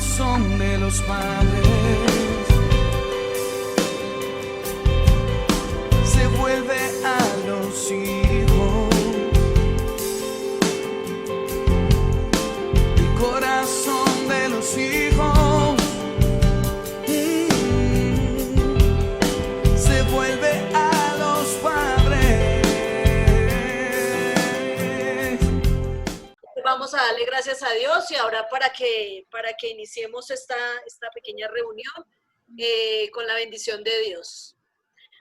corazón de los padres se vuelve a los hijos. El corazón de los hijos se vuelve a los padres. Vamos a darle gracias a Dios y ahora para que iniciemos esta pequeña reunión con la bendición de Dios.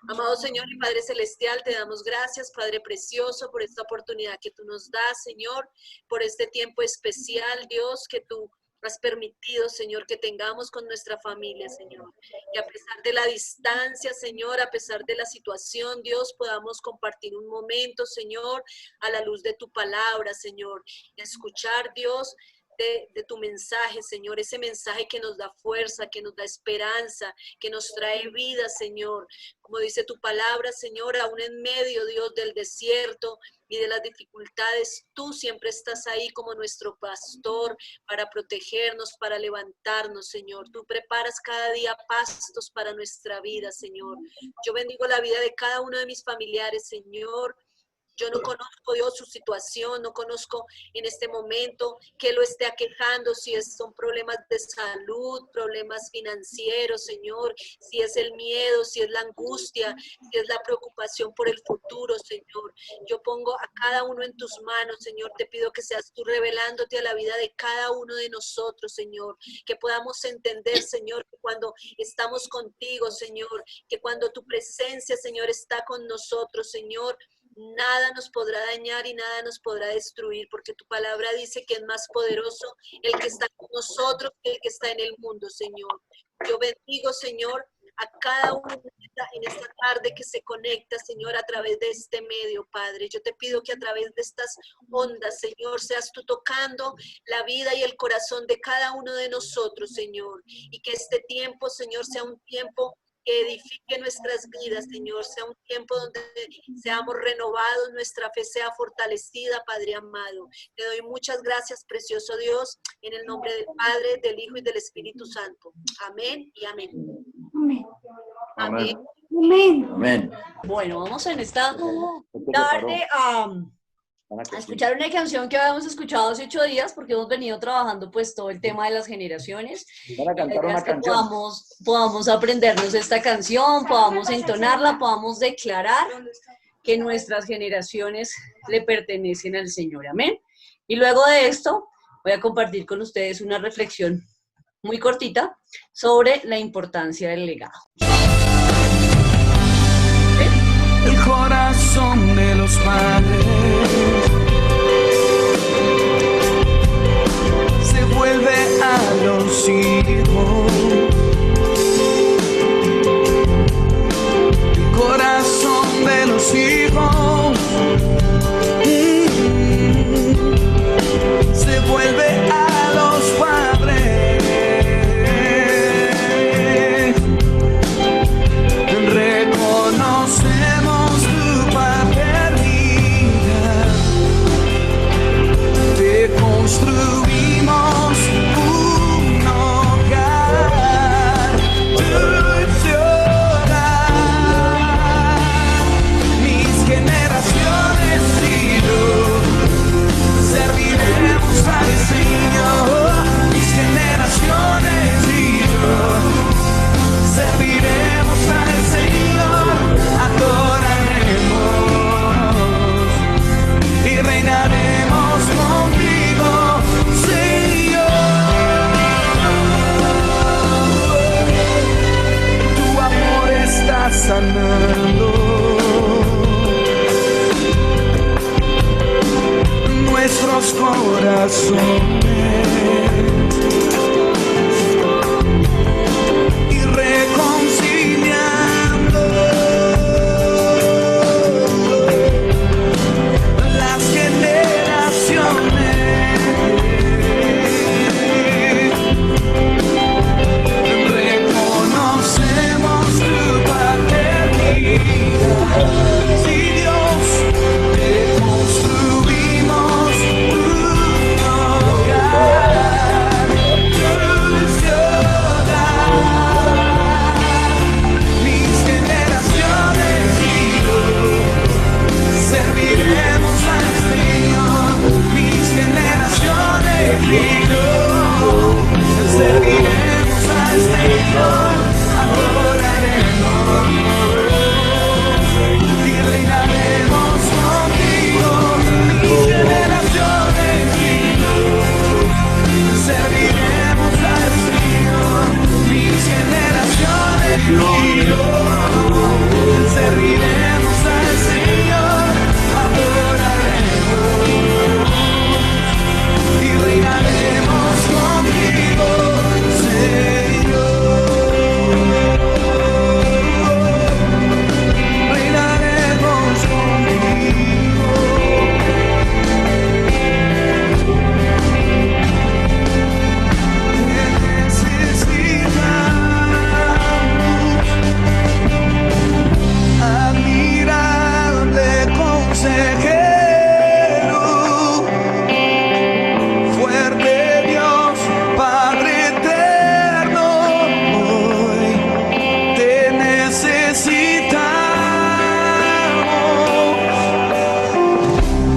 Amado Señor y Padre Celestial, te damos gracias, Padre Precioso, por esta oportunidad que tú nos das, Señor, por este tiempo especial, Dios, que tú has permitido, Señor, que tengamos con nuestra familia, Señor. Y a pesar de la distancia, Señor, a pesar de la situación, Dios, podamos compartir un momento, Señor, a la luz de tu palabra, Señor. Escuchar, Dios, de tu mensaje, Señor, ese mensaje que nos da fuerza, que nos da esperanza, que nos trae vida, Señor. Como dice tu palabra, Señor, aún en medio, Dios, del desierto y de las dificultades, tú siempre estás ahí como nuestro pastor para protegernos, para levantarnos, Señor. Tú preparas cada día pastos para nuestra vida, Señor. Yo bendigo la vida de cada uno de mis familiares, Señor. Yo no conozco, Dios, su situación, no conozco en este momento qué lo esté aquejando, si son problemas de salud, problemas financieros, Señor, si es el miedo, si es la angustia, si es la preocupación por el futuro, Señor. Yo pongo a cada uno en tus manos, Señor, te pido que seas tú revelándote a la vida de cada uno de nosotros, Señor, que podamos entender, Señor, que cuando estamos contigo, Señor, que cuando tu presencia, Señor, está con nosotros, Señor, nada nos podrá dañar y nada nos podrá destruir, porque tu palabra dice que es más poderoso el que está con nosotros que el que está en el mundo, Señor. Yo bendigo, Señor, a cada uno en esta tarde que se conecta, Señor, a través de este medio, Padre. Yo te pido que a través de estas ondas, Señor, seas tú tocando la vida y el corazón de cada uno de nosotros, Señor, y que este tiempo, Señor, sea un tiempo que edifique nuestras vidas, Señor, sea un tiempo donde seamos renovados, nuestra fe sea fortalecida, Padre amado. Te doy muchas gracias, precioso Dios, en el nombre del Padre, del Hijo y del Espíritu Santo. Amén y amén. Amén. Amén. Amén. Amén. Bueno, vamos en esta tarde a escuchar una canción que habíamos escuchado hace 8 días, porque hemos venido trabajando pues todo el tema de las generaciones. Para cantar una Que canción. podamos aprendernos esta canción, podamos entonarla, podamos declarar que nuestras generaciones le pertenecen al Señor. Amén. Y luego de esto voy a compartir con ustedes una reflexión muy cortita sobre la importancia del legado. El corazón de los padres se vuelve a los hijos. El corazón de los hijos se vuelve a los padres. Reconocemos tu paternidad. serviremos al Señor, adoraremos y reinaremos contigo, mis generaciones. Serviremos al Señor, mis generaciones. Serviremos al Señor, adoraremos y reinaremos contigo, Señor. Reinaremos contigo. Te necesitamos, admirable consejero, fuerte Dios, Padre eterno, hoy te necesitamos.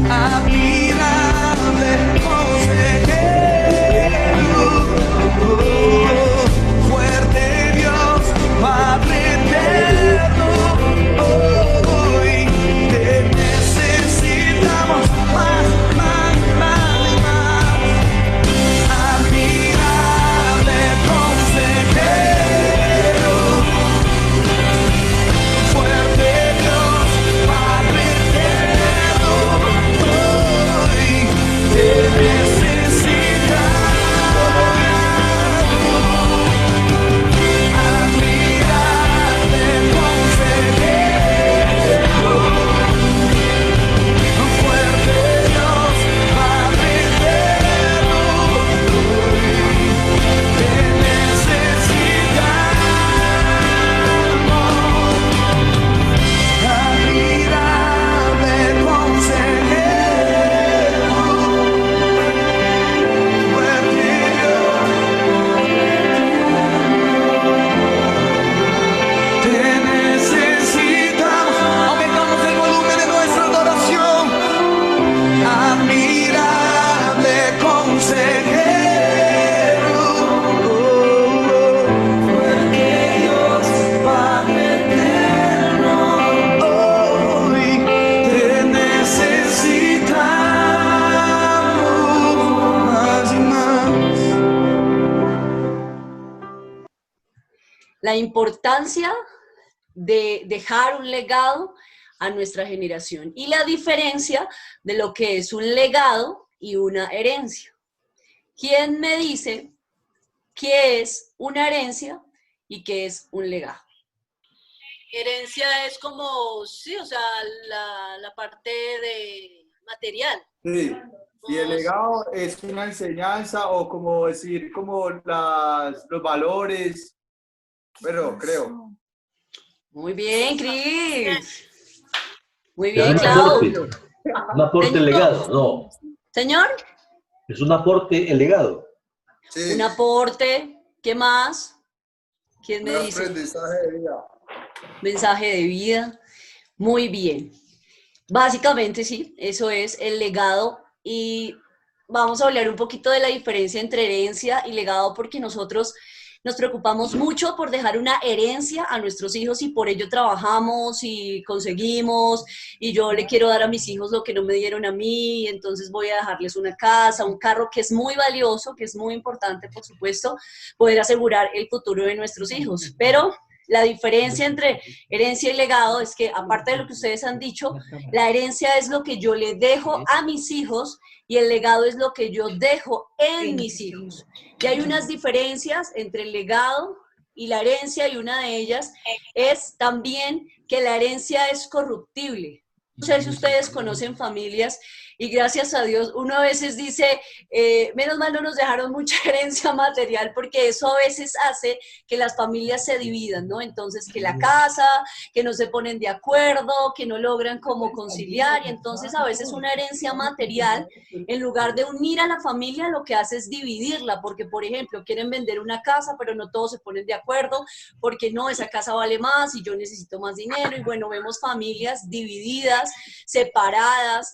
Admirable consejero, fuerte Dios, Padre eterno, hoy te necesitamos más, más, más y más. Admirable consejero, fuerte Dios, Padre eterno, hoy te necesitamos. Admirable consejero, fuerte Dios, Padre eterno, te necesitamos. Admirable consejero, fuerte Dios, te necesitamos. Aumentamos el volumen de nuestra adoración. Admirable consejero, fuerte Dios, Padre eterno, hoy te necesitamos más y más. La importancia de dejar un legado a nuestra generación y la diferencia de lo que es un legado y una herencia. ¿Quién me dice qué es una herencia y qué es un legado? Herencia es como, sí, o sea, la parte de material. Sí, y el legado es una enseñanza o como decir, como los valores, pero creo. Muy bien, Cris. Muy Es bien, un aporte, Clau. un aporte el legado, no, Señor, es un aporte el legado. Sí, un aporte. ¿Qué más? ¿Quién me un dice? aprendizaje de vida. Mensaje de vida. Muy bien. Básicamente sí, eso es el legado y vamos a hablar un poquito de la diferencia entre herencia y legado porque nosotros nos preocupamos mucho por dejar una herencia a nuestros hijos y por ello trabajamos y conseguimos y yo le quiero dar a mis hijos lo que no me dieron a mí, entonces voy a dejarles una casa, un carro que es muy valioso, que es muy importante, por supuesto, poder asegurar el futuro de nuestros hijos. Pero la diferencia entre herencia y legado es que, aparte de lo que ustedes han dicho, la herencia es lo que yo le dejo a mis hijos y el legado es lo que yo dejo en mis hijos. Y hay unas diferencias entre el legado y la herencia y una de ellas es también que la herencia es corruptible. No sé si ustedes conocen familias y gracias a Dios uno a veces dice, menos mal no nos dejaron mucha herencia material porque eso a veces hace que las familias se dividan, ¿no? Entonces que la casa, que no se ponen de acuerdo, que no logran cómo conciliar y entonces a veces una herencia material en lugar de unir a la familia lo que hace es dividirla porque por ejemplo quieren vender una casa pero no todos se ponen de acuerdo porque no, esa casa vale más y yo necesito más dinero y bueno, vemos familias divididas, separadas,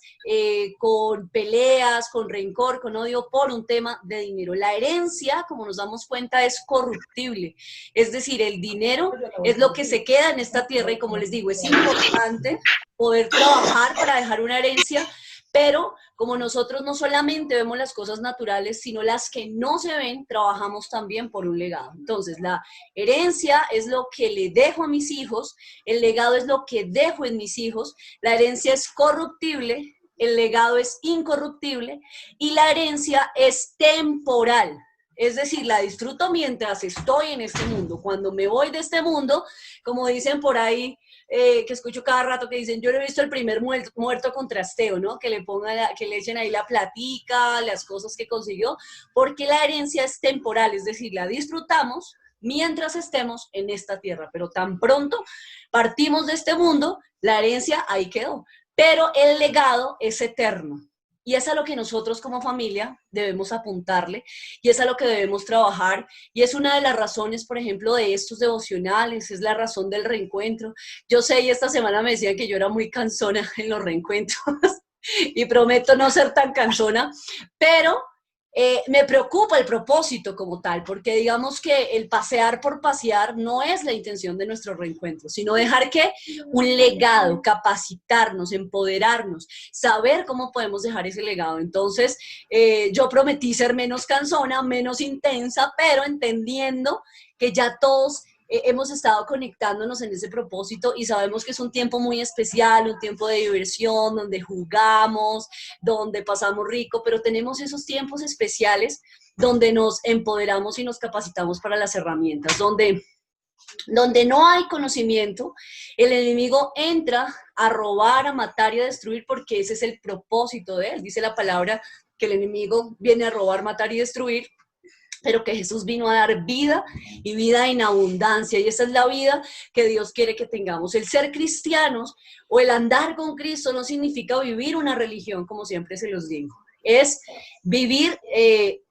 con peleas, con rencor, con odio por un tema de dinero. La herencia, como nos damos cuenta, es corruptible. Es decir, el dinero es lo que se queda en esta tierra y como les digo, es importante poder trabajar para dejar una herencia, pero como nosotros no solamente vemos las cosas naturales, sino las que no se ven, trabajamos también por un legado. Entonces, la herencia es lo que le dejo a mis hijos, el legado es lo que dejo en mis hijos, la herencia es corruptible, el legado es incorruptible y la herencia es temporal. Es decir, la disfruto mientras estoy en este mundo. Cuando me voy de este mundo, como dicen por ahí, que escucho cada rato que dicen, yo no he visto el primer muerto con trasteo, ¿no? Que que le echen ahí la platica, las cosas que consiguió, porque la herencia es temporal, es decir, la disfrutamos mientras estemos en esta tierra, pero tan pronto partimos de este mundo, la herencia ahí quedó, pero el legado es eterno. Y es a lo que nosotros como familia debemos apuntarle y es a lo que debemos trabajar. Y es una de las razones, por ejemplo, de estos devocionales, es la razón del reencuentro. Yo sé, y esta semana me decían que yo era muy cansona en los reencuentros y prometo no ser tan cansona, pero me preocupa el propósito como tal, porque digamos que el pasear por pasear no es la intención de nuestro reencuentro, sino dejar que un legado, capacitarnos, empoderarnos, saber cómo podemos dejar ese legado. Entonces, yo prometí ser menos cansona, menos intensa, pero entendiendo que ya todos hemos estado conectándonos en ese propósito y sabemos que es un tiempo muy especial, un tiempo de diversión, donde jugamos, donde pasamos rico, pero tenemos esos tiempos especiales donde nos empoderamos y nos capacitamos para las herramientas, donde no hay conocimiento, el enemigo entra a robar, a matar y a destruir porque ese es el propósito de él. Dice la palabra que el enemigo viene a robar, matar y destruir, pero que Jesús vino a dar vida y vida en abundancia, y esa es la vida que Dios quiere que tengamos. El ser cristianos o el andar con Cristo no significa vivir una religión, como siempre se los digo, es vivir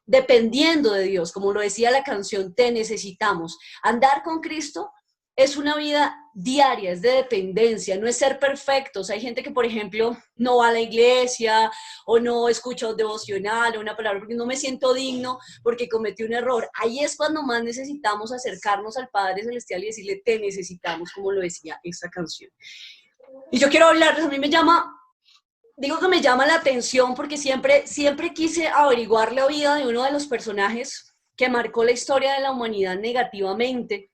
dependiendo de Dios, como lo decía la canción, te necesitamos. Andar con Cristo es una vida diaria, es de dependencia, no es ser perfectos. Hay gente que, por ejemplo, no va a la iglesia o no escucha un devocional o una palabra porque no me siento digno, porque cometí un error. Ahí es cuando más necesitamos acercarnos al Padre Celestial y decirle, te necesitamos, como lo decía esta canción. Y yo quiero hablarles, a mí me llama la atención porque siempre quise averiguar la vida de uno de los personajes que marcó la historia de la humanidad negativamente.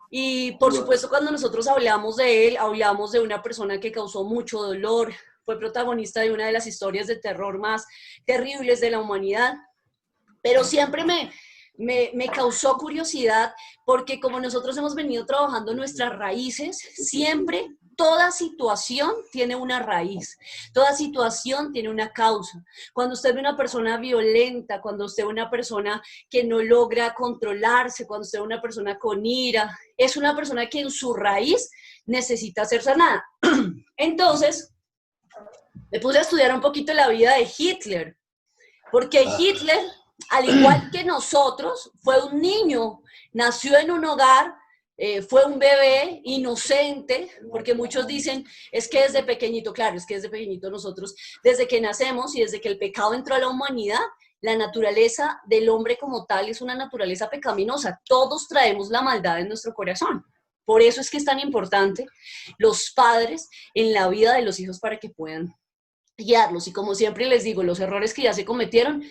Y por supuesto, cuando nosotros hablamos de él, hablamos de una persona que causó mucho dolor, fue protagonista de una de las historias de terror más terribles de la humanidad, pero siempre me causó curiosidad porque como nosotros hemos venido trabajando nuestras raíces, siempre toda situación tiene una raíz, toda situación tiene una causa. Cuando usted ve una persona violenta, cuando usted ve una persona que no logra controlarse, cuando usted ve una persona con ira, es una persona que en su raíz necesita ser sanada. Entonces, me puse a estudiar un poquito la vida de Hitler, porque Hitler, al igual que nosotros, fue un niño, nació en un hogar, fue un bebé inocente, porque muchos dicen, es que desde pequeñito, claro, es que desde pequeñito nosotros, desde que nacemos y desde que el pecado entró a la humanidad, la naturaleza del hombre como tal es una naturaleza pecaminosa. Todos traemos la maldad en nuestro corazón. Por eso es que es tan importante los padres en la vida de los hijos para que puedan guiarlos. Y como siempre les digo, los errores que ya se cometieron.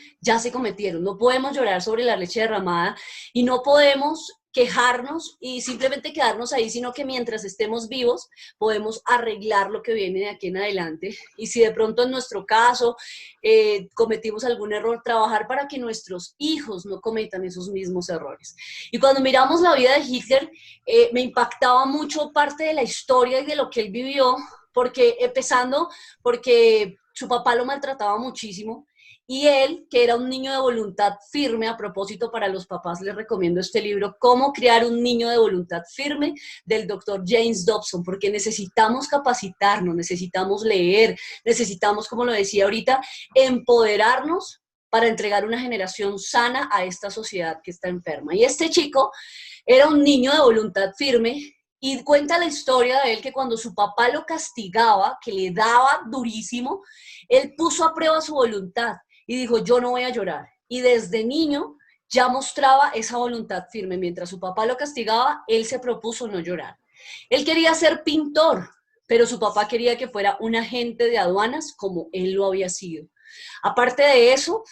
No podemos llorar sobre la leche derramada y no podemos quejarnos y simplemente quedarnos ahí, sino que mientras estemos vivos podemos arreglar lo que viene de aquí en adelante. Y si de pronto en nuestro caso cometimos algún error, trabajar para que nuestros hijos no cometan esos mismos errores. Y cuando miramos la vida de Hitler, me impactaba mucho parte de la historia y de lo que él vivió, porque empezando porque su papá lo maltrataba muchísimo y él, que era un niño de voluntad firme, a propósito para los papás les recomiendo este libro, Cómo crear un niño de voluntad firme, del doctor James Dobson, porque necesitamos capacitarnos, necesitamos leer, necesitamos, como lo decía ahorita, empoderarnos para entregar una generación sana a esta sociedad que está enferma. Y este chico era un niño de voluntad firme Y cuenta la historia de él que cuando su papá lo castigaba, que le daba durísimo, él puso a prueba su voluntad y dijo, yo no voy a llorar. Y desde niño ya mostraba esa voluntad firme. Mientras su papá lo castigaba, él se propuso no llorar. Él quería ser pintor, pero su papá quería que fuera un agente de aduanas como él lo había sido. Aparte de eso,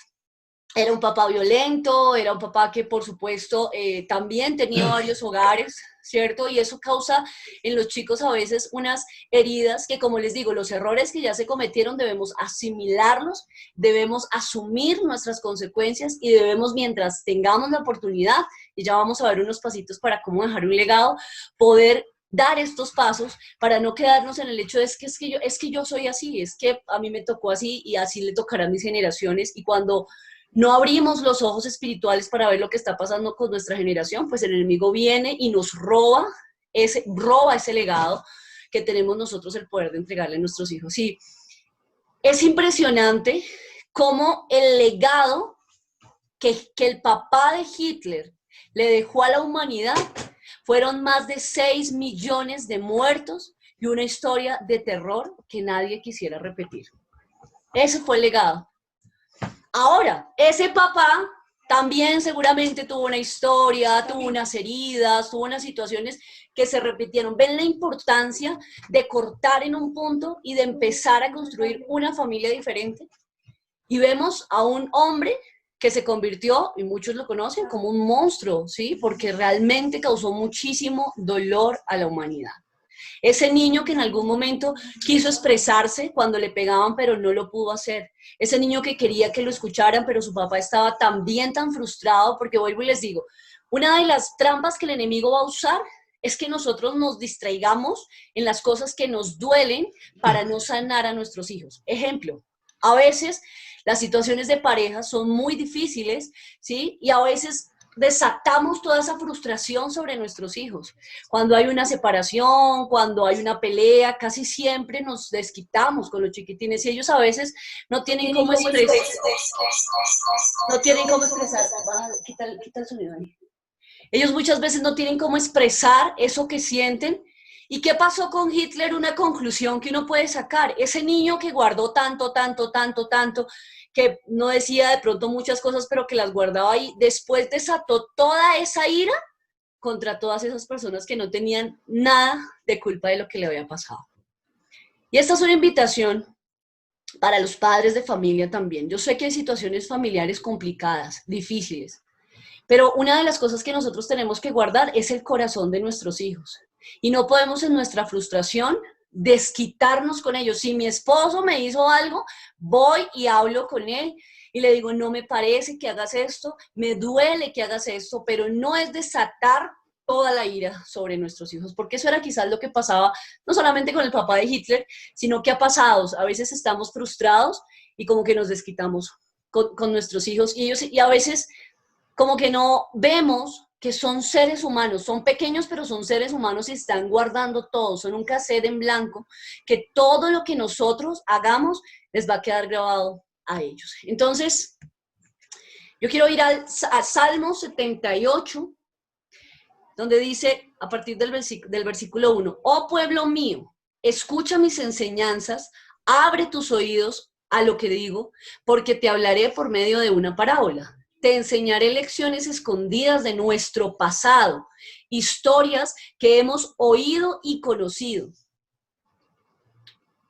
era un papá violento, era un papá que por supuesto también tenía varios hogares, ¿cierto? Y eso causa en los chicos a veces unas heridas que, como les digo, los errores que ya se cometieron debemos asimilarlos, debemos asumir nuestras consecuencias y debemos, mientras tengamos la oportunidad, y ya vamos a ver unos pasitos para cómo dejar un legado, poder dar estos pasos para no quedarnos en el hecho de es que yo soy así, es que a mí me tocó así y así le tocará a mis generaciones, y cuando no abrimos los ojos espirituales para ver lo que está pasando con nuestra generación, pues el enemigo viene y nos roba ese legado que tenemos nosotros el poder de entregarle a nuestros hijos. Sí, es impresionante cómo el legado que el papá de Hitler le dejó a la humanidad fueron más de 6 millones de muertos y una historia de terror que nadie quisiera repetir. Ese fue el legado. Ahora, ese papá también seguramente tuvo una historia, tuvo unas heridas, tuvo unas situaciones que se repitieron. ¿Ven la importancia de cortar en un punto y de empezar a construir una familia diferente? Y vemos a un hombre que se convirtió, y muchos lo conocen, como un monstruo, ¿sí? Porque realmente causó muchísimo dolor a la humanidad. Ese niño que en algún momento quiso expresarse cuando le pegaban, pero no lo pudo hacer. Ese niño que quería que lo escucharan, pero su papá estaba también tan frustrado, porque vuelvo y les digo, una de las trampas que el enemigo va a usar es que nosotros nos distraigamos en las cosas que nos duelen para no sanar a nuestros hijos. Ejemplo, a veces las situaciones de pareja son muy difíciles, ¿sí? Y a veces desatamos toda esa frustración sobre nuestros hijos. Cuando hay una separación, cuando hay una pelea, casi siempre nos desquitamos con los chiquitines y ellos a veces no tienen cómo expresar. No tienen cómo expresar. Quita el sonido ahí. Ellos muchas veces no tienen cómo expresar eso que sienten. ¿Y qué pasó con Hitler? Una conclusión que uno puede sacar. Ese niño que guardó tanto, que no decía de pronto muchas cosas, pero que las guardaba ahí, después desató toda esa ira contra todas esas personas que no tenían nada de culpa de lo que le había pasado. Y esta es una invitación para los padres de familia también. Yo sé que hay situaciones familiares complicadas, difíciles, pero una de las cosas que nosotros tenemos que guardar es el corazón de nuestros hijos. Y no podemos en nuestra frustración desquitarnos con ellos. Si mi esposo me hizo algo, voy y hablo con él y le digo, no me parece que hagas esto, me duele que hagas esto, pero no es desatar toda la ira sobre nuestros hijos, porque eso era quizás lo que pasaba, no solamente con el papá de Hitler, sino que ha pasado. A veces estamos frustrados y como que nos desquitamos con nuestros hijos y a veces como que no vemos que son seres humanos, son pequeños, pero son seres humanos y están guardando todo, son un cassette en blanco, que todo lo que nosotros hagamos les va a quedar grabado a ellos. Entonces, yo quiero ir a Salmo 78, donde dice, a partir del versículo 1, oh pueblo mío, escucha mis enseñanzas, abre tus oídos a lo que digo, porque te hablaré por medio de una parábola. Te enseñaré lecciones escondidas de nuestro pasado, historias que hemos oído y conocido,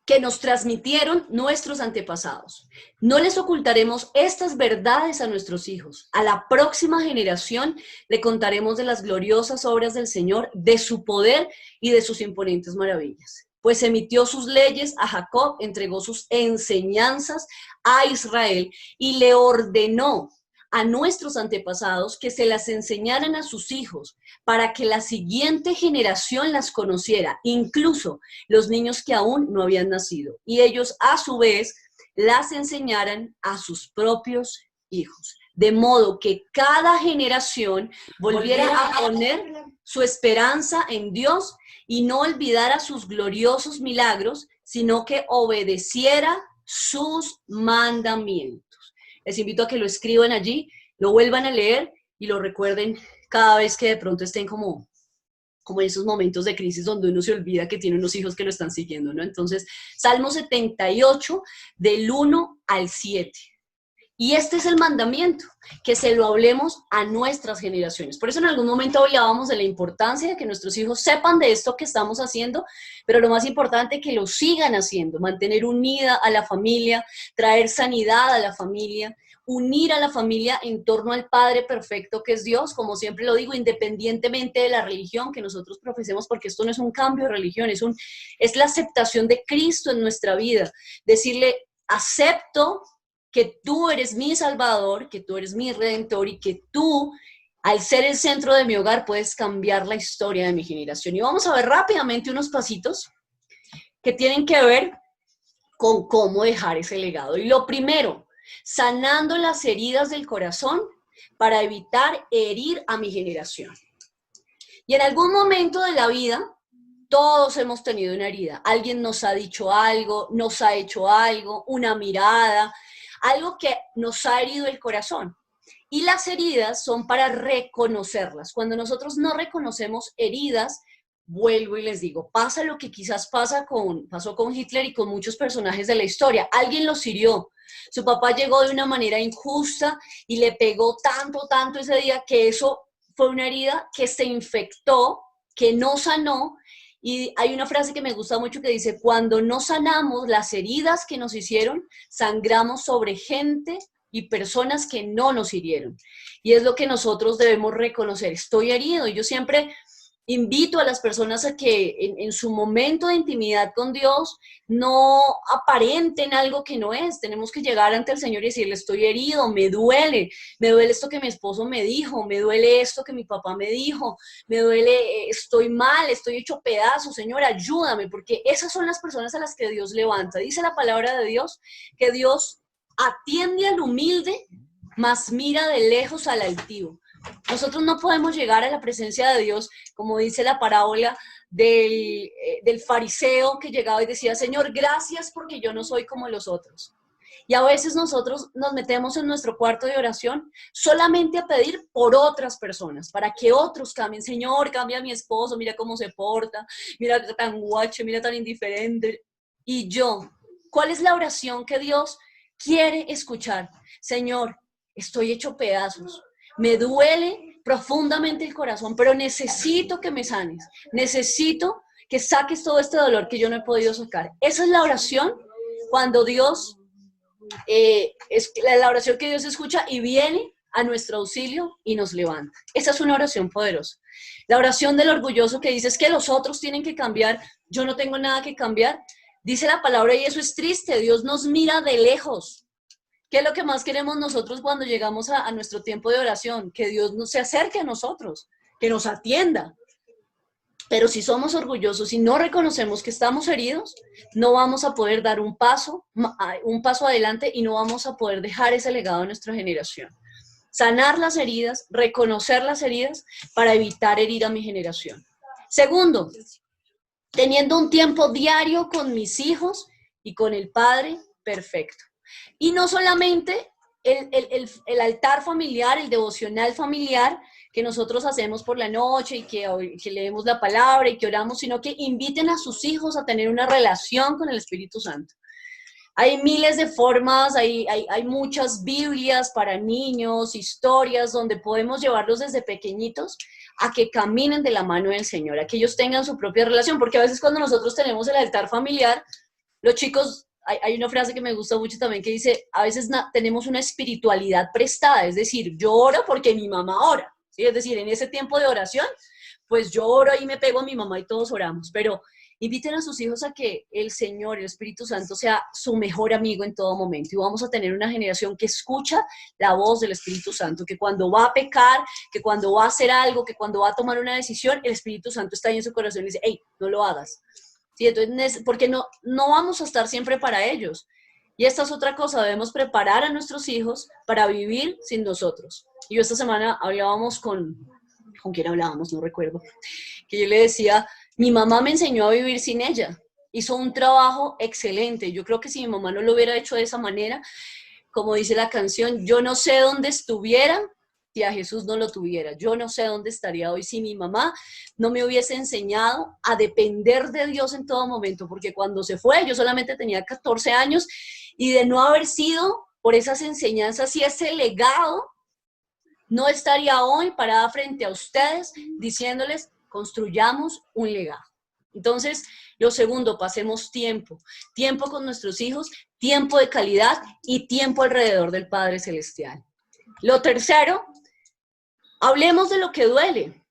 que nos transmitieron nuestros antepasados. No les ocultaremos estas verdades a nuestros hijos. A la próxima generación le contaremos de las gloriosas obras del Señor, de su poder y de sus imponentes maravillas. Pues emitió sus leyes a Jacob, entregó sus enseñanzas a Israel y le ordenó a nuestros antepasados que se las enseñaran a sus hijos para que la siguiente generación las conociera, incluso los niños que aún no habían nacido, y ellos a su vez las enseñaran a sus propios hijos, de modo que cada generación volviera a poner su esperanza en Dios y no olvidara sus gloriosos milagros, sino que obedeciera sus mandamientos. Les invito a que lo escriban allí, lo vuelvan a leer y lo recuerden cada vez que de pronto estén como como en esos momentos de crisis donde uno se olvida que tiene unos hijos que lo están siguiendo, ¿no? Entonces, Salmo 78, del 1 al 7. Y este es el mandamiento, que se lo hablemos a nuestras generaciones. Por eso en algún momento hablábamos de la importancia de que nuestros hijos sepan de esto que estamos haciendo, pero lo más importante, que lo sigan haciendo, mantener unida a la familia, traer sanidad a la familia, unir a la familia en torno al Padre perfecto que es Dios, como siempre lo digo, independientemente de la religión que nosotros profesemos, porque esto no es un cambio de religión, es la aceptación de Cristo en nuestra vida. Decirle, acepto que tú eres mi Salvador, que tú eres mi Redentor y que tú, al ser el centro de mi hogar, puedes cambiar la historia de mi generación. Y vamos a ver rápidamente unos pasitos que tienen que ver con cómo dejar ese legado. Y lo primero, sanando las heridas del corazón para evitar herir a mi generación. Y en algún momento de la vida, todos hemos tenido una herida. Alguien nos ha dicho algo, nos ha hecho algo, una mirada, algo que nos ha herido el corazón. Y las heridas son para reconocerlas. Cuando nosotros no reconocemos heridas, vuelvo y les digo, pasa lo que quizás pasó con Hitler y con muchos personajes de la historia. Alguien los hirió. Su papá llegó de una manera injusta y le pegó tanto ese día que eso fue una herida que se infectó, que no sanó. Y hay una frase que me gusta mucho que dice, cuando no sanamos las heridas que nos hicieron, sangramos sobre gente y personas que no nos hirieron. Y es lo que nosotros debemos reconocer. Estoy herido. Y yo siempre invito a las personas a que en su momento de intimidad con Dios no aparenten algo que no es. Tenemos que llegar ante el Señor y decirle, estoy herido, me duele esto que mi esposo me dijo, me duele esto que mi papá me dijo, me duele, estoy mal, estoy hecho pedazos, Señor, ayúdame, porque esas son las personas a las que Dios levanta. Dice la palabra de Dios que Dios atiende al humilde, mas mira de lejos al altivo. Nosotros no podemos llegar a la presencia de Dios, como dice la parábola del fariseo que llegaba y decía, Señor, gracias porque yo no soy como los otros. Y a veces nosotros nos metemos en nuestro cuarto de oración solamente a pedir por otras personas, para que otros cambien. Señor, cambia a mi esposo, mira cómo se porta, mira tan guacho, mira tan indiferente. Y yo, ¿cuál es la oración que Dios quiere escuchar? Señor, estoy hecho pedazos. Me duele profundamente el corazón, pero necesito que me sanes. Necesito que saques todo este dolor que yo no he podido sacar. Esa es la oración cuando Dios, es la oración que Dios escucha y viene a nuestro auxilio y nos levanta. Esa es una oración poderosa. La oración del orgulloso que dice es que los otros tienen que cambiar, yo no tengo nada que cambiar. Dice la palabra y eso es triste. Dios nos mira de lejos. ¿Qué es lo que más queremos nosotros cuando llegamos a nuestro tiempo de oración? Que Dios se acerque a nosotros, que nos atienda. Pero si somos orgullosos y no reconocemos que estamos heridos, no vamos a poder dar un paso adelante y no vamos a poder dejar ese legado a nuestra generación. Sanar las heridas, reconocer las heridas para evitar herir a mi generación. Segundo, teniendo un tiempo diario con mis hijos y con el Padre perfecto. Y no solamente el altar familiar, el devocional familiar que nosotros hacemos por la noche y que leemos la palabra y que oramos, sino que inviten a sus hijos a tener una relación con el Espíritu Santo. Hay miles de formas, hay muchas Biblias para niños, historias donde podemos llevarlos desde pequeñitos a que caminen de la mano del Señor, a que ellos tengan su propia relación, porque a veces cuando nosotros tenemos el altar familiar, los chicos... Hay una frase que me gusta mucho también que dice, a veces tenemos una espiritualidad prestada, es decir, yo oro porque mi mamá ora, ¿sí? Es decir, en ese tiempo de oración, pues yo oro y me pego a mi mamá y todos oramos, pero inviten a sus hijos a que el Señor, el Espíritu Santo, sea su mejor amigo en todo momento y vamos a tener una generación que escucha la voz del Espíritu Santo, que cuando va a pecar, que cuando va a hacer algo, que cuando va a tomar una decisión, el Espíritu Santo está ahí en su corazón y dice, hey, no lo hagas. Sí, entonces, porque no vamos a estar siempre para ellos. Y esta es otra cosa, debemos preparar a nuestros hijos para vivir sin nosotros. Y yo esta semana hablábamos ¿con quién hablábamos? No recuerdo. Que yo le decía, mi mamá me enseñó a vivir sin ella. Hizo un trabajo excelente. Yo creo que si mi mamá no lo hubiera hecho de esa manera, como dice la canción, yo no sé dónde estuviera si a Jesús no lo tuviera. Yo no sé dónde estaría hoy si mi mamá no me hubiese enseñado a depender de Dios en todo momento, porque cuando se fue yo solamente tenía 14 años y de no haber sido por esas enseñanzas y ese legado, no estaría hoy parada frente a ustedes diciéndoles, construyamos un legado. Entonces, lo segundo, pasemos tiempo con nuestros hijos, tiempo de calidad y tiempo alrededor del Padre Celestial. Lo tercero, hablemos de lo que duele.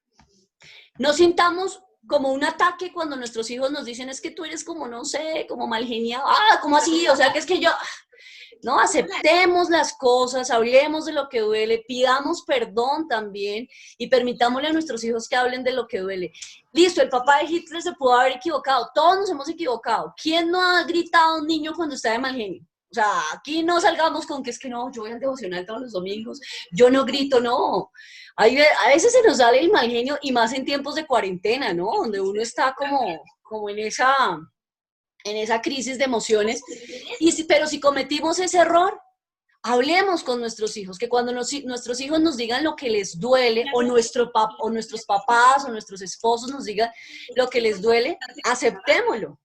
No sintamos como un ataque cuando nuestros hijos nos dicen, es que tú eres como, no sé, como mal geniado. ¿Cómo así? O sea, que es que yo... No, aceptemos las cosas, hablemos de lo que duele, pidamos perdón también y permitámosle a nuestros hijos que hablen de lo que duele. Listo, el papá de Hitler se pudo haber equivocado, todos nos hemos equivocado. ¿Quién no ha gritado a un niño cuando está de mal genio? O sea, aquí no salgamos con que es que no, yo voy al devocional todos los domingos, yo no grito, no. A veces se nos sale el mal genio y más en tiempos de cuarentena, ¿no? Donde uno está como en esa crisis de emociones, pero si cometimos ese error, hablemos con nuestros hijos, que cuando nuestros hijos nos digan lo que les duele, o nuestros papás o nuestros esposos nos digan lo que les duele, aceptémoslo.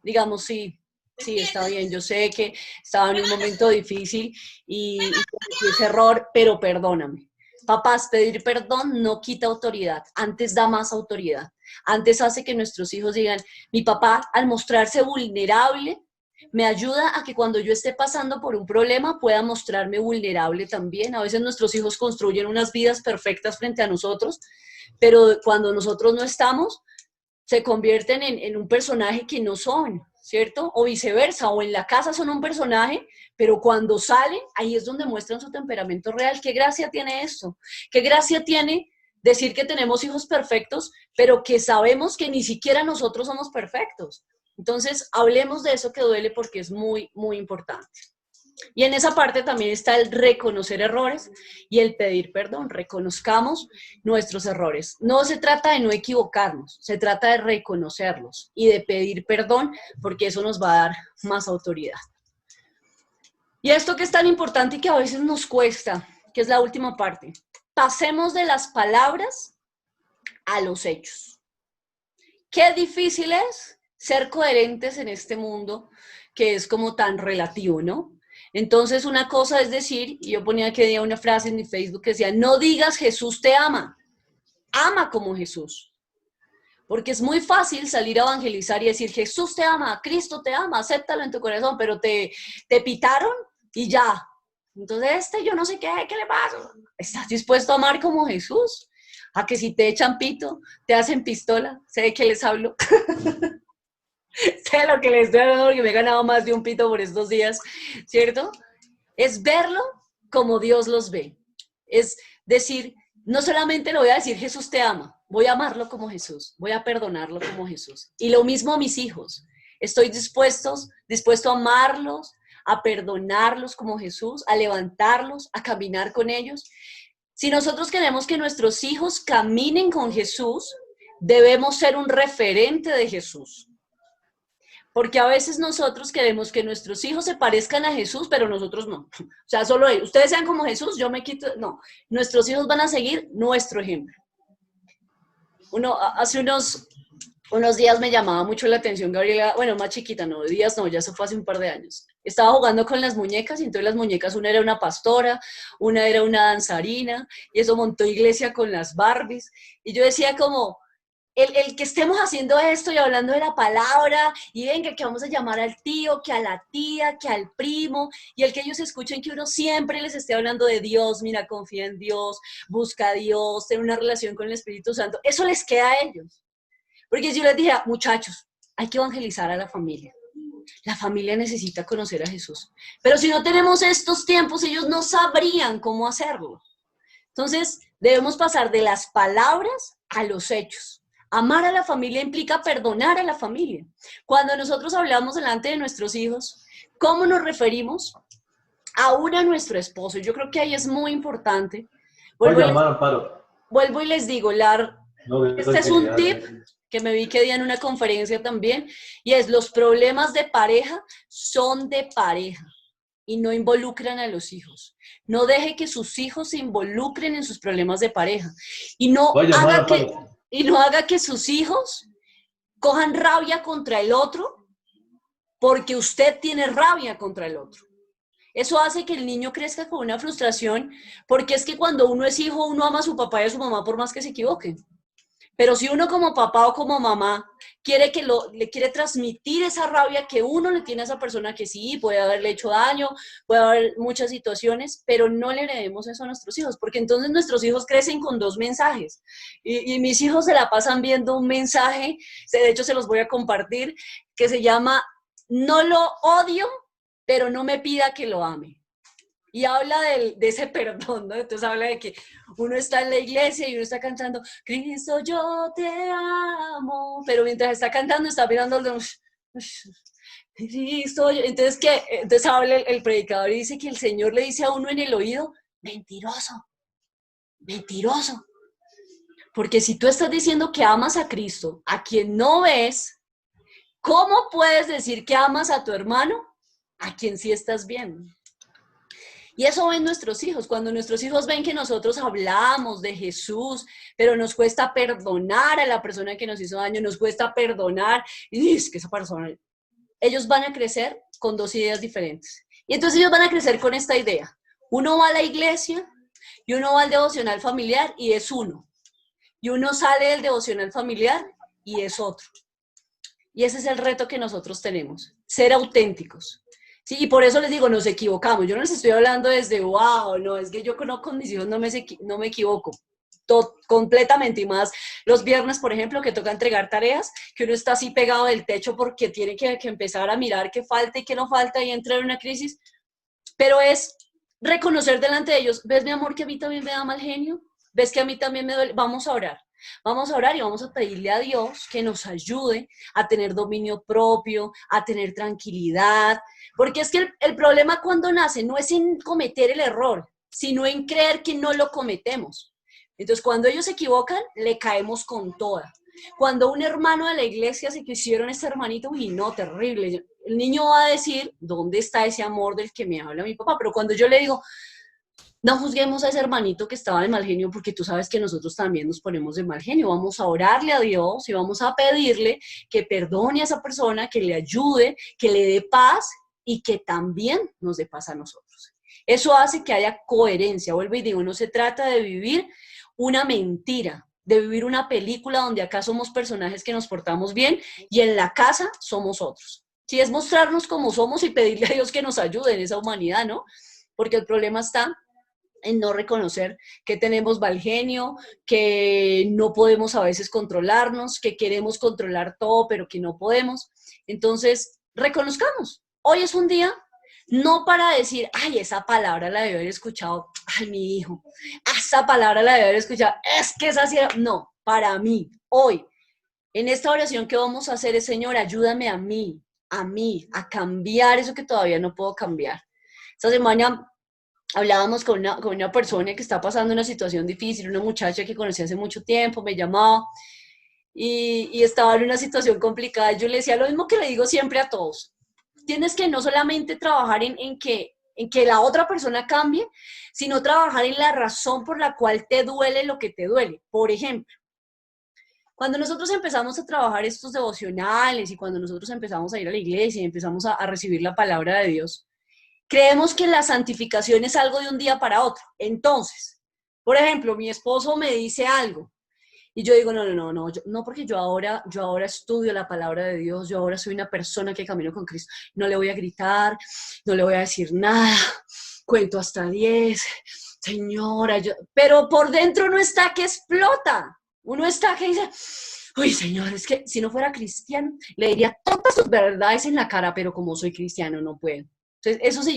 Digamos, sí, está bien, yo sé que estaba en un momento difícil y cometí ese error, pero perdóname. Papás, pedir perdón no quita autoridad, antes da más autoridad. Antes hace que nuestros hijos digan, mi papá al mostrarse vulnerable me ayuda a que cuando yo esté pasando por un problema pueda mostrarme vulnerable también. A veces nuestros hijos construyen unas vidas perfectas frente a nosotros, pero cuando nosotros no estamos, se convierten en un personaje que no son, ¿cierto? O viceversa, o en la casa son un personaje, pero cuando salen, ahí es donde muestran su temperamento real. ¿Qué gracia tiene esto? ¿Qué gracia tiene decir que tenemos hijos perfectos, pero que sabemos que ni siquiera nosotros somos perfectos? Entonces, hablemos de eso que duele porque es muy, muy importante. Y en esa parte también está el reconocer errores y el pedir perdón. Reconozcamos nuestros errores. No se trata de no equivocarnos, se trata de reconocerlos y de pedir perdón porque eso nos va a dar más autoridad. Y esto que es tan importante y que a veces nos cuesta, que es la última parte. Pasemos de las palabras a los hechos. Qué difícil es ser coherentes en este mundo que es como tan relativo, ¿no? Entonces una cosa es decir, y yo ponía que día una frase en mi Facebook que decía, no digas Jesús te ama, ama como Jesús. Porque es muy fácil salir a evangelizar y decir Jesús te ama, Cristo te ama, acéptalo en tu corazón, pero te pitaron y ya. Entonces yo no sé qué le pasa. ¿Estás dispuesto a amar como Jesús? A que si te echan pito, te hacen pistola, sé de qué les hablo. Sé lo que les estoy hablando porque me he ganado más de un pito por estos días, ¿cierto? Es verlo como Dios los ve. Es decir, no solamente le voy a decir Jesús te ama, voy a amarlo como Jesús, voy a perdonarlo como Jesús. Y lo mismo a mis hijos. Estoy dispuesto a amarlos, a perdonarlos como Jesús, a levantarlos, a caminar con ellos. Si nosotros queremos que nuestros hijos caminen con Jesús, debemos ser un referente de Jesús. Porque a veces nosotros queremos que nuestros hijos se parezcan a Jesús, pero nosotros no. O sea, solo ellos. Ustedes sean como Jesús, yo me quito. No, nuestros hijos van a seguir nuestro ejemplo. Hace unos días me llamaba mucho la atención Gabriela, bueno, más chiquita, no, días no, ya eso fue hace un par de años. Estaba jugando con las muñecas y entonces las muñecas, una era una pastora, una era una danzarina, y eso montó iglesia con las Barbies. Y yo decía como, el que estemos haciendo esto y hablando de la palabra, y venga, que vamos a llamar al tío, que a la tía, que al primo, y el que ellos escuchen que uno siempre les esté hablando de Dios, mira, confía en Dios, busca a Dios, ten una relación con el Espíritu Santo, eso les queda a ellos. Porque yo les dije, muchachos, hay que evangelizar a la familia. La familia necesita conocer a Jesús. Pero si no tenemos estos tiempos, ellos no sabrían cómo hacerlo. Entonces, debemos pasar de las palabras a los hechos. Amar a la familia implica perdonar a la familia. Cuando nosotros hablamos delante de nuestros hijos, ¿cómo nos referimos? Aún a nuestro esposo. Yo creo que ahí es muy importante. Vuelvo y les digo, este es un tip que me vi que di en una conferencia también, y es los problemas de pareja son de pareja. y no involucran a los hijos. No deje que sus hijos se involucren en sus problemas de pareja. Y no Voy a llamar haga a que, Pablo. y no haga que sus hijos cojan rabia contra el otro porque usted tiene rabia contra el otro. Eso hace que el niño crezca con una frustración, porque es que cuando uno es hijo, uno ama a su papá y a su mamá por más que se equivoquen. Pero si uno como papá o como mamá le quiere transmitir esa rabia que uno le tiene a esa persona, que sí, puede haberle hecho daño, puede haber muchas situaciones, pero no le heredemos eso a nuestros hijos, porque entonces nuestros hijos crecen con dos mensajes. Y mis hijos se la pasan viendo un mensaje, de hecho se los voy a compartir, que se llama "No lo odio, pero no me pida que lo ame". Y habla de ese perdón, ¿no? Entonces habla de que uno está en la iglesia y uno está cantando, Cristo, yo te amo, pero mientras está cantando está mirando Cristo, entonces entonces habla el predicador y dice que el Señor le dice a uno en el oído, mentiroso, mentiroso. Porque si tú estás diciendo que amas a Cristo, a quien no ves, ¿cómo puedes decir que amas a tu hermano, a quien sí estás viendo? Y eso ven nuestros hijos. Cuando nuestros hijos ven que nosotros hablamos de Jesús, pero nos cuesta perdonar a la persona que nos hizo daño, nos cuesta perdonar, y es que esa persona, ellos van a crecer con dos ideas diferentes. Y entonces ellos van a crecer con esta idea. Uno va a la iglesia y uno va al devocional familiar y es uno. Y uno sale del devocional familiar y es otro. Y ese es el reto que nosotros tenemos, ser auténticos. Sí, y por eso les digo, nos equivocamos. Yo no les estoy hablando desde, wow, no, es que yo con mis hijos no me equivoco. Completamente, y más los viernes, por ejemplo, que toca entregar tareas, que uno está así pegado del techo porque tiene que empezar a mirar qué falta y qué no falta y entrar en una crisis, pero es reconocer delante de ellos, ¿ves, mi amor, que a mí también me da mal genio? ¿Ves que a mí también me duele? Vamos a orar y vamos a pedirle a Dios que nos ayude a tener dominio propio, a tener tranquilidad, porque es que el problema cuando nace no es en cometer el error, sino en creer que no lo cometemos. Entonces, cuando ellos se equivocan, le caemos con toda. Cuando un hermano de la iglesia se quisieron ese hermanito, uy, no, terrible. El niño va a decir, ¿dónde está ese amor del que me habla mi papá? Pero cuando yo le digo, no juzguemos a ese hermanito que estaba de mal genio, porque tú sabes que nosotros también nos ponemos de mal genio. Vamos a orarle a Dios y vamos a pedirle que perdone a esa persona, que le ayude, que le dé paz y que también nos dé paz a nosotros. Eso hace que haya coherencia. Vuelvo y digo, no se trata de vivir una mentira, de vivir una película donde acá somos personajes que nos portamos bien y en la casa somos otros. Sí, es mostrarnos como somos y pedirle a Dios que nos ayude en esa humanidad, ¿no? Porque el problema está en no reconocer que tenemos mal genio, que no podemos a veces controlarnos, que queremos controlar todo, pero que no podemos. Entonces, reconozcamos. Hoy es un día no para decir, ay, esa palabra la debe haber escuchado, ay, mi hijo, esa palabra la debe haber escuchado, es que esa sí era. No, para mí, hoy, en esta oración que vamos a hacer es, Señor, ayúdame a mí, a cambiar eso que todavía no puedo cambiar. Esta semana hablábamos con una persona que está pasando una situación difícil, una muchacha que conocí hace mucho tiempo, me llamaba y estaba en una situación complicada. Yo le decía lo mismo que le digo siempre a todos. Tienes que no solamente trabajar en que la otra persona cambie, sino trabajar en la razón por la cual te duele lo que te duele. Por ejemplo, cuando nosotros empezamos a trabajar estos devocionales y cuando nosotros empezamos a ir a la iglesia y empezamos a recibir la palabra de Dios, creemos que la santificación es algo de un día para otro. Entonces, por ejemplo, mi esposo me dice algo y yo digo, no, porque yo ahora estudio la palabra de Dios, yo ahora soy una persona que camino con Cristo. No le voy a gritar, no le voy a decir nada, cuento hasta 10, señora, pero por dentro no está que explota. Uno está que dice, uy, Señor, es que si no fuera cristiano, le diría todas sus verdades en la cara, pero como soy cristiano no puedo. Entonces, eso se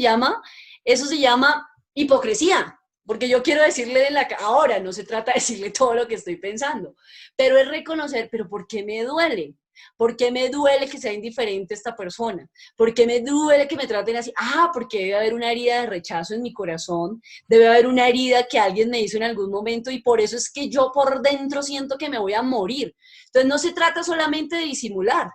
llama hipocresía, porque yo quiero decirle ahora, no se trata de decirle todo lo que estoy pensando, pero es reconocer, pero ¿por qué me duele? ¿Por qué me duele que sea indiferente esta persona? ¿Por qué me duele que me traten así? Porque debe haber una herida de rechazo en mi corazón, debe haber una herida que alguien me hizo en algún momento y por eso es que yo por dentro siento que me voy a morir. Entonces no se trata solamente de disimular,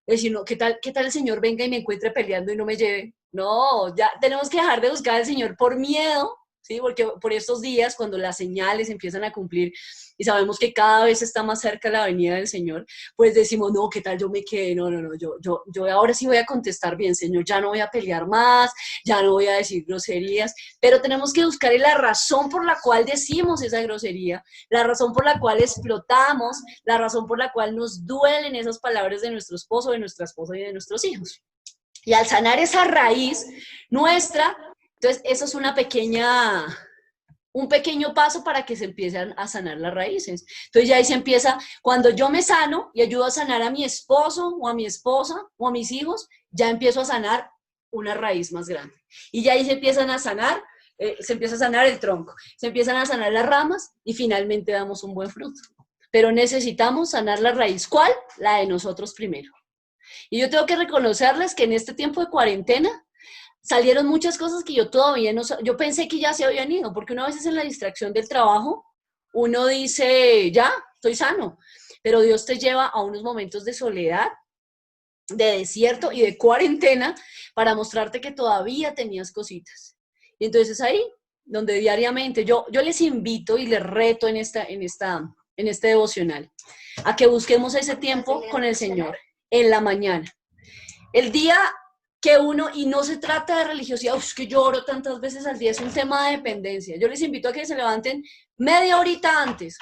es decir, no, ¿qué tal el Señor venga y me encuentre peleando y no me lleve? No, ya tenemos que dejar de buscar al Señor por miedo, ¿sí? Porque por estos días, cuando las señales empiezan a cumplir y sabemos que cada vez está más cerca la venida del Señor, pues decimos, no, ¿qué tal yo me quedé? No, no, no, yo ahora sí voy a contestar bien, Señor, ya no voy a pelear más, ya no voy a decir groserías, pero tenemos que buscar la razón por la cual decimos esa grosería, la razón por la cual explotamos, la razón por la cual nos duelen esas palabras de nuestro esposo, de nuestra esposa y de nuestros hijos. Y al sanar esa raíz nuestra, entonces eso es un pequeño paso para que se empiecen a sanar las raíces. Entonces ya ahí se empieza, cuando yo me sano y ayudo a sanar a mi esposo o a mi esposa o a mis hijos, ya empiezo a sanar una raíz más grande. Y ya ahí se empiezan a sanar, se empieza a sanar el tronco, se empiezan a sanar las ramas y finalmente damos un buen fruto. Pero necesitamos sanar la raíz. ¿Cuál? La de nosotros primero. Y yo tengo que reconocerles que en este tiempo de cuarentena salieron muchas cosas que yo todavía no, yo pensé que ya se habían ido, porque una vez en la distracción del trabajo, uno dice, ya, estoy sano, pero Dios te lleva a unos momentos de soledad, de desierto y de cuarentena para mostrarte que todavía tenías cositas. Y entonces es ahí donde diariamente yo les invito y les reto en este devocional a que busquemos ese tiempo con el Señor en la mañana. El día que uno, y no se trata de religiosidad, es que yo oro tantas veces al día, es un tema de dependencia. Yo les invito a que se levanten media horita antes,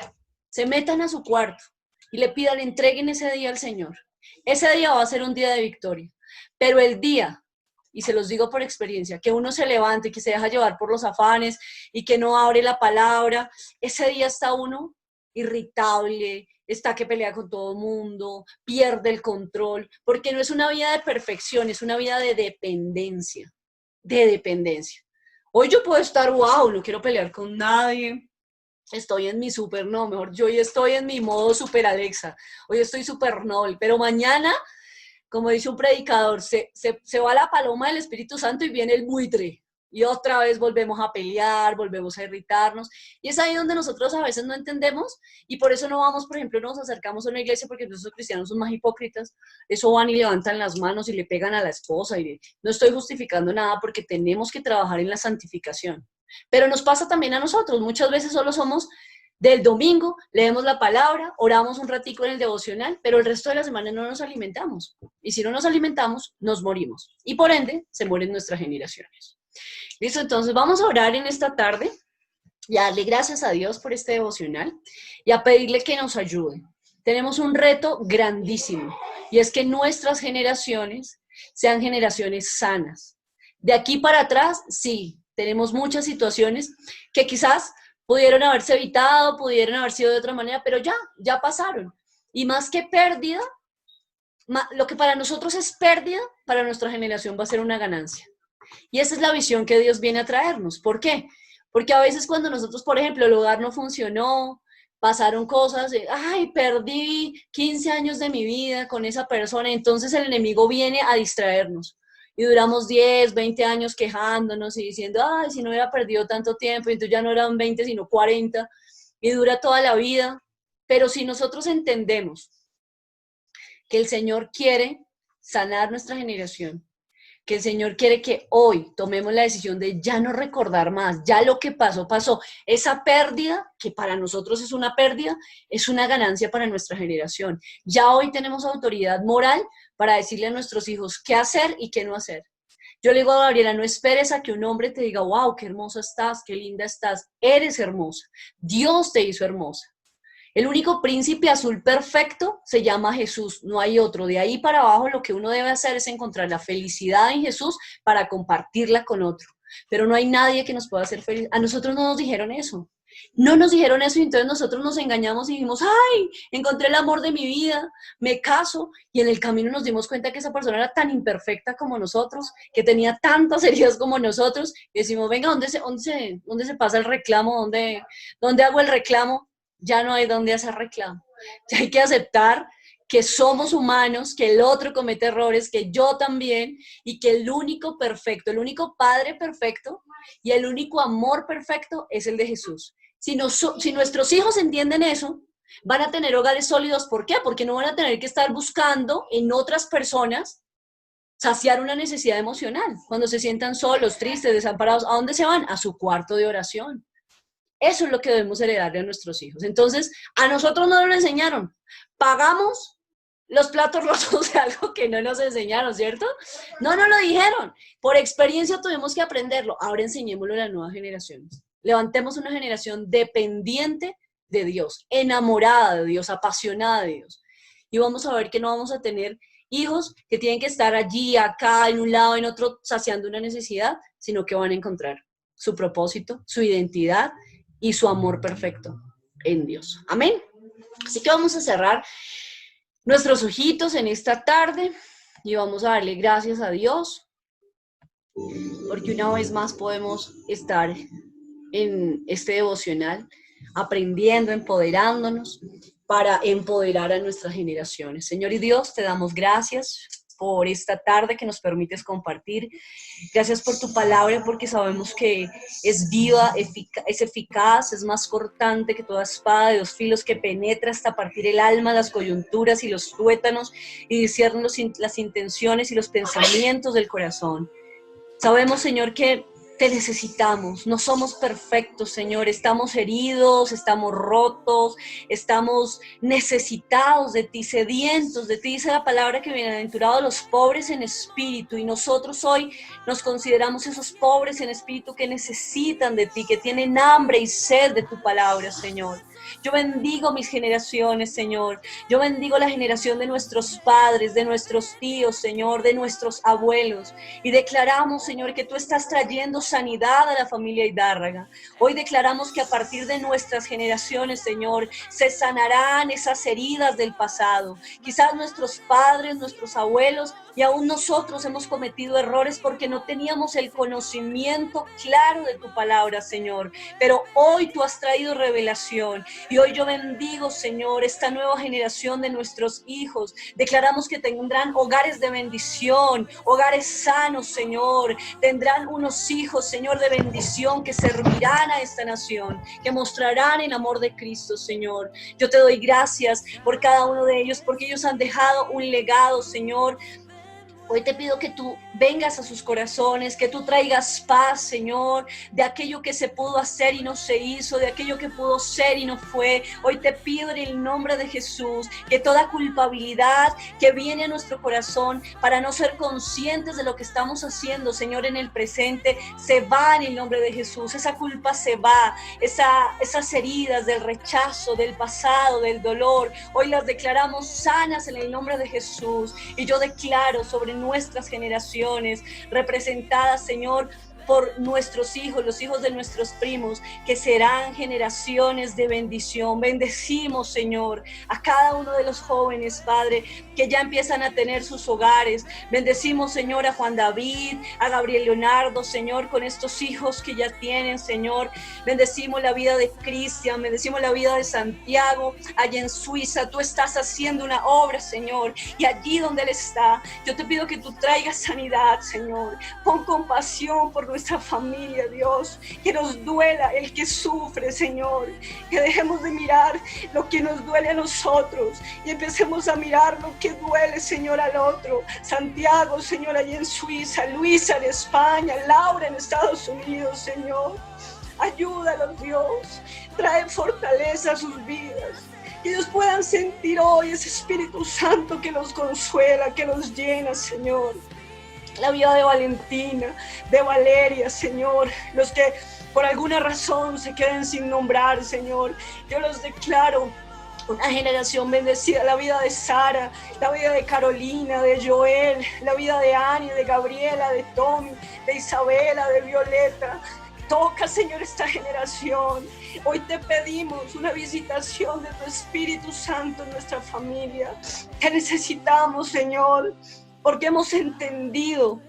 se metan a su cuarto y le pidan, entreguen ese día al Señor. Ese día va a ser un día de victoria, pero el día, y se los digo por experiencia, que uno se levante, que se deja llevar por los afanes y que no abre la palabra, ese día está uno irritable, está que pelea con todo el mundo, pierde el control, porque no es una vida de perfección, es una vida de dependencia, de dependencia. Hoy yo puedo estar, wow, no quiero pelear con nadie, estoy en mi super, no, mejor yo hoy estoy en mi modo super Alexa, hoy estoy super noble, pero mañana, como dice un predicador, se va la paloma del Espíritu Santo y viene el buitre. Y otra vez volvemos a pelear, volvemos a irritarnos. Y es ahí donde nosotros a veces no entendemos y por eso no vamos, por ejemplo, nos acercamos a una iglesia porque nosotros cristianos son más hipócritas. Eso van y levantan las manos y le pegan a la esposa. No estoy justificando nada porque tenemos que trabajar en la santificación. Pero nos pasa también a nosotros. Muchas veces solo somos del domingo, leemos la palabra, oramos un ratico en el devocional, pero el resto de la semana no nos alimentamos. Y si no nos alimentamos, nos morimos. Y por ende, se mueren nuestras generaciones. Listo, entonces vamos a orar en esta tarde y a darle gracias a Dios por este devocional y a pedirle que nos ayude. Tenemos un reto grandísimo y es que nuestras generaciones sean generaciones sanas. De aquí para atrás, sí, tenemos muchas situaciones que quizás pudieron haberse evitado, pudieron haber sido de otra manera, pero ya pasaron. Y más que pérdida, lo que para nosotros es pérdida, para nuestra generación va a ser una ganancia. Y esa es la visión que Dios viene a traernos. ¿Por qué? Porque a veces cuando nosotros, por ejemplo, el hogar no funcionó, pasaron cosas, ay, perdí 15 años de mi vida con esa persona, entonces el enemigo viene a distraernos. Y duramos 10, 20 años quejándonos y diciendo, ay, si no hubiera perdido tanto tiempo, entonces ya no eran 20, sino 40, y dura toda la vida. Pero si nosotros entendemos que el Señor quiere sanar nuestra generación, que el Señor quiere que hoy tomemos la decisión de ya no recordar más, ya lo que pasó, pasó. Esa pérdida, que para nosotros es una pérdida, es una ganancia para nuestra generación. Ya hoy tenemos autoridad moral para decirle a nuestros hijos qué hacer y qué no hacer. Yo le digo a Gabriela, no esperes a que un hombre te diga, wow, qué hermosa estás, qué linda estás. Eres hermosa. Dios te hizo hermosa. El único príncipe azul perfecto se llama Jesús, no hay otro. De ahí para abajo lo que uno debe hacer es encontrar la felicidad en Jesús para compartirla con otro. Pero no hay nadie que nos pueda hacer feliz. A nosotros no nos dijeron eso. No nos dijeron eso y entonces nosotros nos engañamos y dijimos, ay, encontré el amor de mi vida, me caso. Y en el camino nos dimos cuenta que esa persona era tan imperfecta como nosotros, que tenía tantas heridas como nosotros. Y decimos, venga, ¿dónde se pasa el reclamo? ¿Dónde hago el reclamo? Ya no hay dónde hacer reclamo. Ya hay que aceptar que somos humanos, que el otro comete errores, que yo también, y que el único perfecto, el único Padre perfecto y el único amor perfecto es el de Jesús. Si nuestros hijos entienden eso, van a tener hogares sólidos. ¿Por qué? Porque no van a tener que estar buscando en otras personas saciar una necesidad emocional. Cuando se sientan solos, tristes, desamparados, ¿a dónde se van? A su cuarto de oración. Eso es lo que debemos heredarle a nuestros hijos. Entonces, a nosotros no nos lo enseñaron. Pagamos los platos rotos de algo que no nos enseñaron, ¿cierto? No nos lo dijeron. Por experiencia tuvimos que aprenderlo. Ahora enseñémoslo a las nuevas generaciones. Levantemos una generación dependiente de Dios, enamorada de Dios, apasionada de Dios. Y vamos a ver que no vamos a tener hijos que tienen que estar allí, acá, en un lado, en otro, saciando una necesidad, sino que van a encontrar su propósito, su identidad y su amor perfecto en Dios. Amén. Así que vamos a cerrar nuestros ojitos en esta tarde y vamos a darle gracias a Dios porque una vez más podemos estar en este devocional aprendiendo, empoderándonos para empoderar a nuestras generaciones. Señor y Dios, te damos gracias por esta tarde que nos permites compartir. Gracias por tu palabra, porque sabemos que es viva, es eficaz, es más cortante que toda espada de 2 filos, que penetra hasta partir el alma, las coyunturas y los tuétanos, y discierne las intenciones y los pensamientos del corazón. Sabemos, Señor, que te necesitamos, no somos perfectos, Señor, estamos heridos, estamos rotos, estamos necesitados de ti, sedientos de ti. Dice la palabra que bienaventurados los pobres en espíritu, y nosotros hoy nos consideramos esos pobres en espíritu que necesitan de ti, que tienen hambre y sed de tu palabra, Señor. Yo bendigo mis generaciones, Señor. Yo bendigo la generación de nuestros padres, de nuestros tíos, Señor, de nuestros abuelos. Y declaramos, Señor, que tú estás trayendo sanidad a la familia Hidárraga. Hoy declaramos que a partir de nuestras generaciones, Señor, se sanarán esas heridas del pasado. Quizás nuestros padres, nuestros abuelos y aún nosotros hemos cometido errores porque no teníamos el conocimiento claro de tu palabra, Señor. Pero hoy tú has traído revelación. Y hoy yo bendigo, Señor, esta nueva generación de nuestros hijos. Declaramos que tendrán hogares de bendición, hogares sanos, Señor. Tendrán unos hijos, Señor, de bendición que servirán a esta nación, que mostrarán el amor de Cristo, Señor. Yo te doy gracias por cada uno de ellos, porque ellos han dejado un legado, Señor. Hoy te pido que tú vengas a sus corazones, que tú traigas paz, Señor, de aquello que se pudo hacer y no se hizo, de aquello que pudo ser y no fue. Hoy te pido en el nombre de Jesús que toda culpabilidad que viene a nuestro corazón para no ser conscientes de lo que estamos haciendo, Señor, en el presente, se va en el nombre de Jesús. Esa culpa se va, esas heridas del rechazo, del pasado, del dolor, hoy las declaramos sanas en el nombre de Jesús. Y yo declaro sobre nuestras generaciones, representadas, Señor, por nuestros hijos, los hijos de nuestros primos, que serán generaciones de bendición. Bendecimos, Señor, a cada uno de los jóvenes, Padre, que ya empiezan a tener sus hogares. Bendecimos, Señor, a Juan David, a Gabriel Leonardo, Señor, con estos hijos que ya tienen, Señor. Bendecimos la vida de Cristian, bendecimos la vida de Santiago, allá en Suiza. Tú estás haciendo una obra, Señor, y allí donde Él está, yo te pido que tú traigas sanidad, Señor. Pon compasión por nuestra familia, Dios, que nos duela el que sufre, Señor, que dejemos de mirar lo que nos duele a nosotros y empecemos a mirar lo que duele, Señor, al otro. Santiago, Señor, allí en Suiza, Luisa en España, Laura en Estados Unidos, Señor, ayúdalos, Dios, trae fortaleza a sus vidas, que ellos puedan sentir hoy ese Espíritu Santo que los consuela, que los llena, Señor. La vida de Valentina, de Valeria, Señor, los que por alguna razón se queden sin nombrar, Señor, yo los declaro una generación bendecida. La vida de Sara, la vida de Carolina, de Joel, la vida de Annie, de Gabriela, de Tommy, de Isabela, de Violeta. Toca, Señor, esta generación. Hoy te pedimos una visitación de tu Espíritu Santo en nuestra familia. Te necesitamos, Señor, porque hemos entendido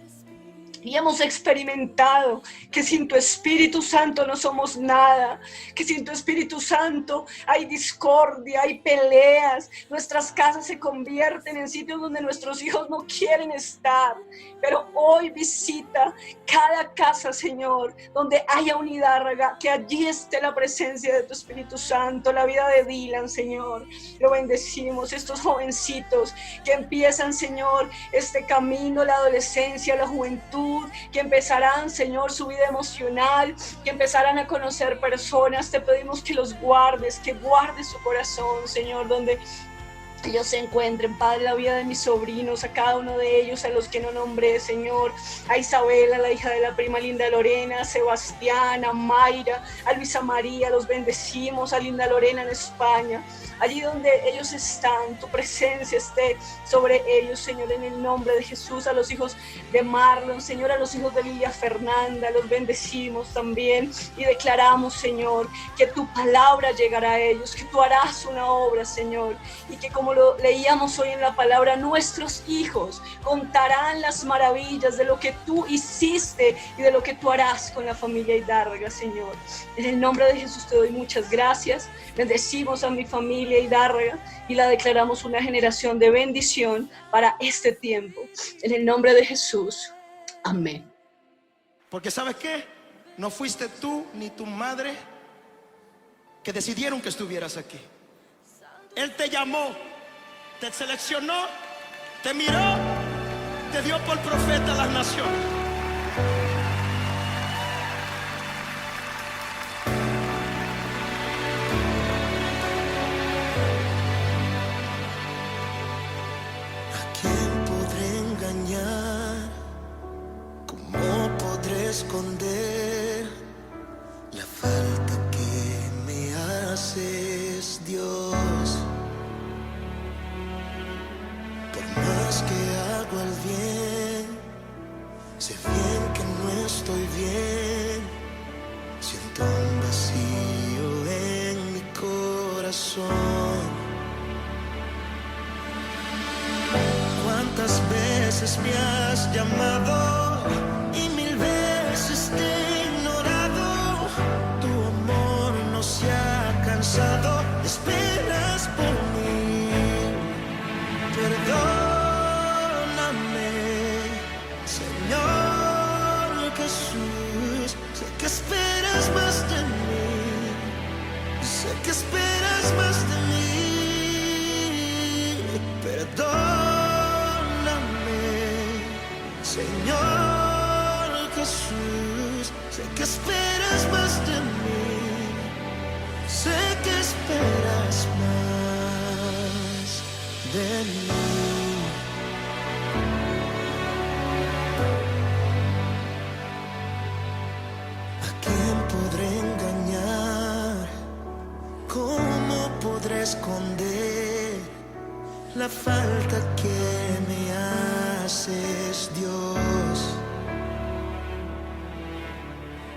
Y hemos experimentado que sin tu Espíritu Santo no somos nada, que sin tu Espíritu Santo hay discordia, hay peleas, nuestras casas se convierten en sitios donde nuestros hijos no quieren estar. Pero hoy visita cada casa, Señor, donde haya unidad, que allí esté la presencia de tu Espíritu Santo. La vida de Dylan, Señor, lo bendecimos, estos jovencitos que empiezan, Señor, este camino, la adolescencia, la juventud, que empezarán, Señor, su vida emocional, que empezarán a conocer personas. Te pedimos que los guardes, que guardes su corazón, Señor, donde ellos se encuentren, Padre, la vida de mis sobrinos, a cada uno de ellos, a los que no nombré, Señor, a Isabela, la hija de la prima Linda Lorena, a Sebastián, a Mayra, a Luisa María, los bendecimos, a Linda Lorena en España. Allí donde ellos están, tu presencia esté sobre ellos, Señor, en el nombre de Jesús. A los hijos de Marlon, Señor, a los hijos de Lilia Fernanda, los bendecimos también y declaramos, Señor, que tu palabra llegará a ellos, que tú harás una obra, Señor, y que como lo leíamos hoy en la palabra, nuestros hijos contarán las maravillas de lo que tú hiciste y de lo que tú harás con la familia Hidárraga, Señor. En el nombre de Jesús te doy muchas gracias. Bendecimos a mi familia Hidárraga y la declaramos una generación de bendición para este tiempo. En el nombre de Jesús. Amén. Porque ¿sabes qué? No fuiste tú ni tu madre que decidieron que estuvieras aquí. Él te llamó, te seleccionó, te miró, te dio por profeta a las naciones. ¿Cómo podré esconder la falta que me haces, Dios? Por más que hago el bien, sé bien que no estoy bien. Siento un vacío en mi corazón. ¿Cuántas veces me has llamado y 1000 veces te he ignorado? Tu amor no se ha cansado, esperas por mí. Perdóname, Señor Jesús. Sé que esperas más de mí, sé que esperas más de mí. Perdóname, Señor Jesús, sé que esperas más de mí, sé que esperas más de mí. ¿A quién podré engañar? ¿Cómo podré esconder la falta que me haces, Dios?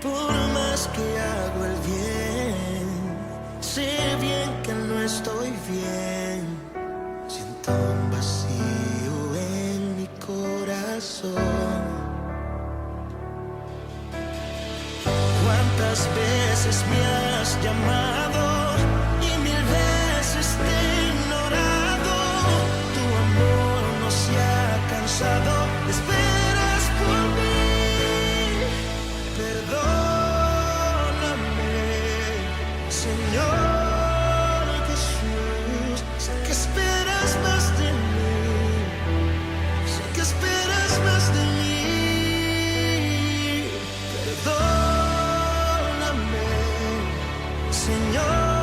Por más que hago el bien, sé bien que no estoy bien. Siento un vacío en mi corazón. ¿Cuántas veces me has llamado y 1000 veces te he ignorado? Tu amor no se ha cansado, esperas por mí. Perdóname, Señor Jesús, sé que esperas más de mí, sé que esperas más de mí. Perdóname, Señor.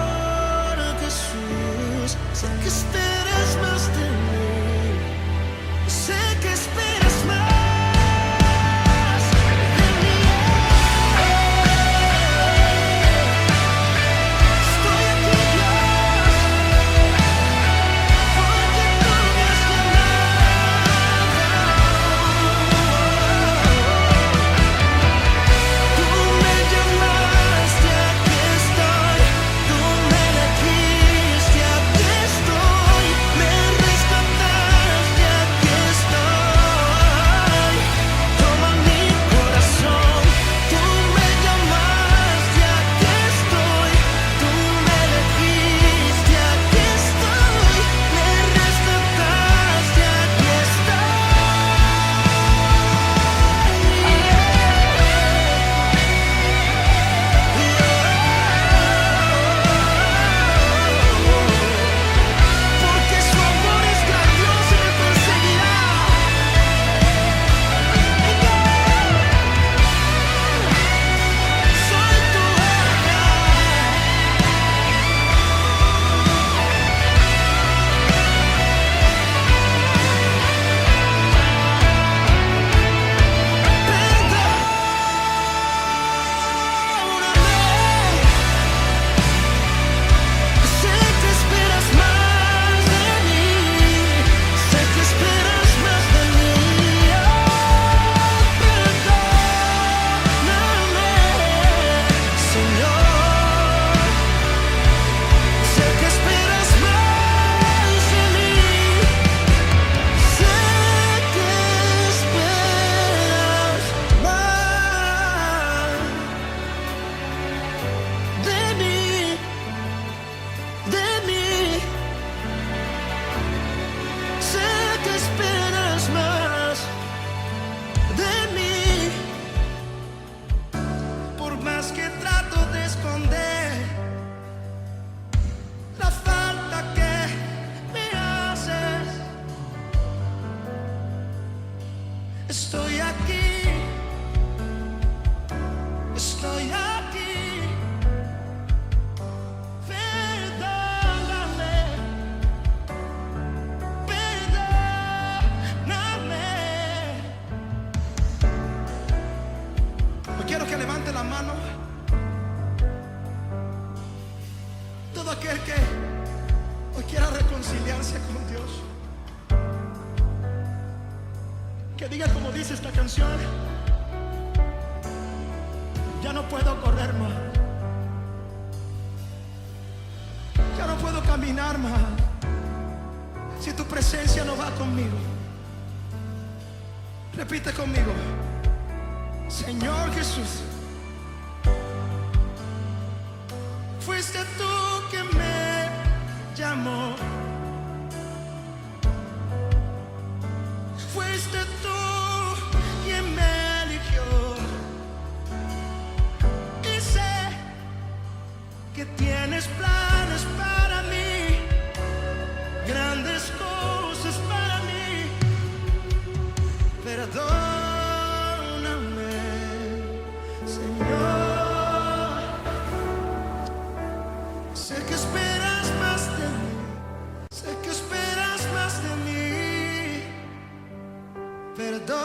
Estoy aquí, estoy aquí. Perdóname, perdóname. Hoy quiero que levante la mano todo aquel que hoy quiera reconciliarse con Dios. Que diga como dice esta canción: ya no puedo correr más, ya no puedo caminar más, si tu presencia no va conmigo. Repite conmigo: Señor Jesús, fuiste tú que me llamó. Fuiste tú quien me eligió. Y sé que tienes planes para mí, grandes cosas para mí. Perdóname, Señor. Sé que esperas más de mí, sé que esperas más de mí. Perdóname.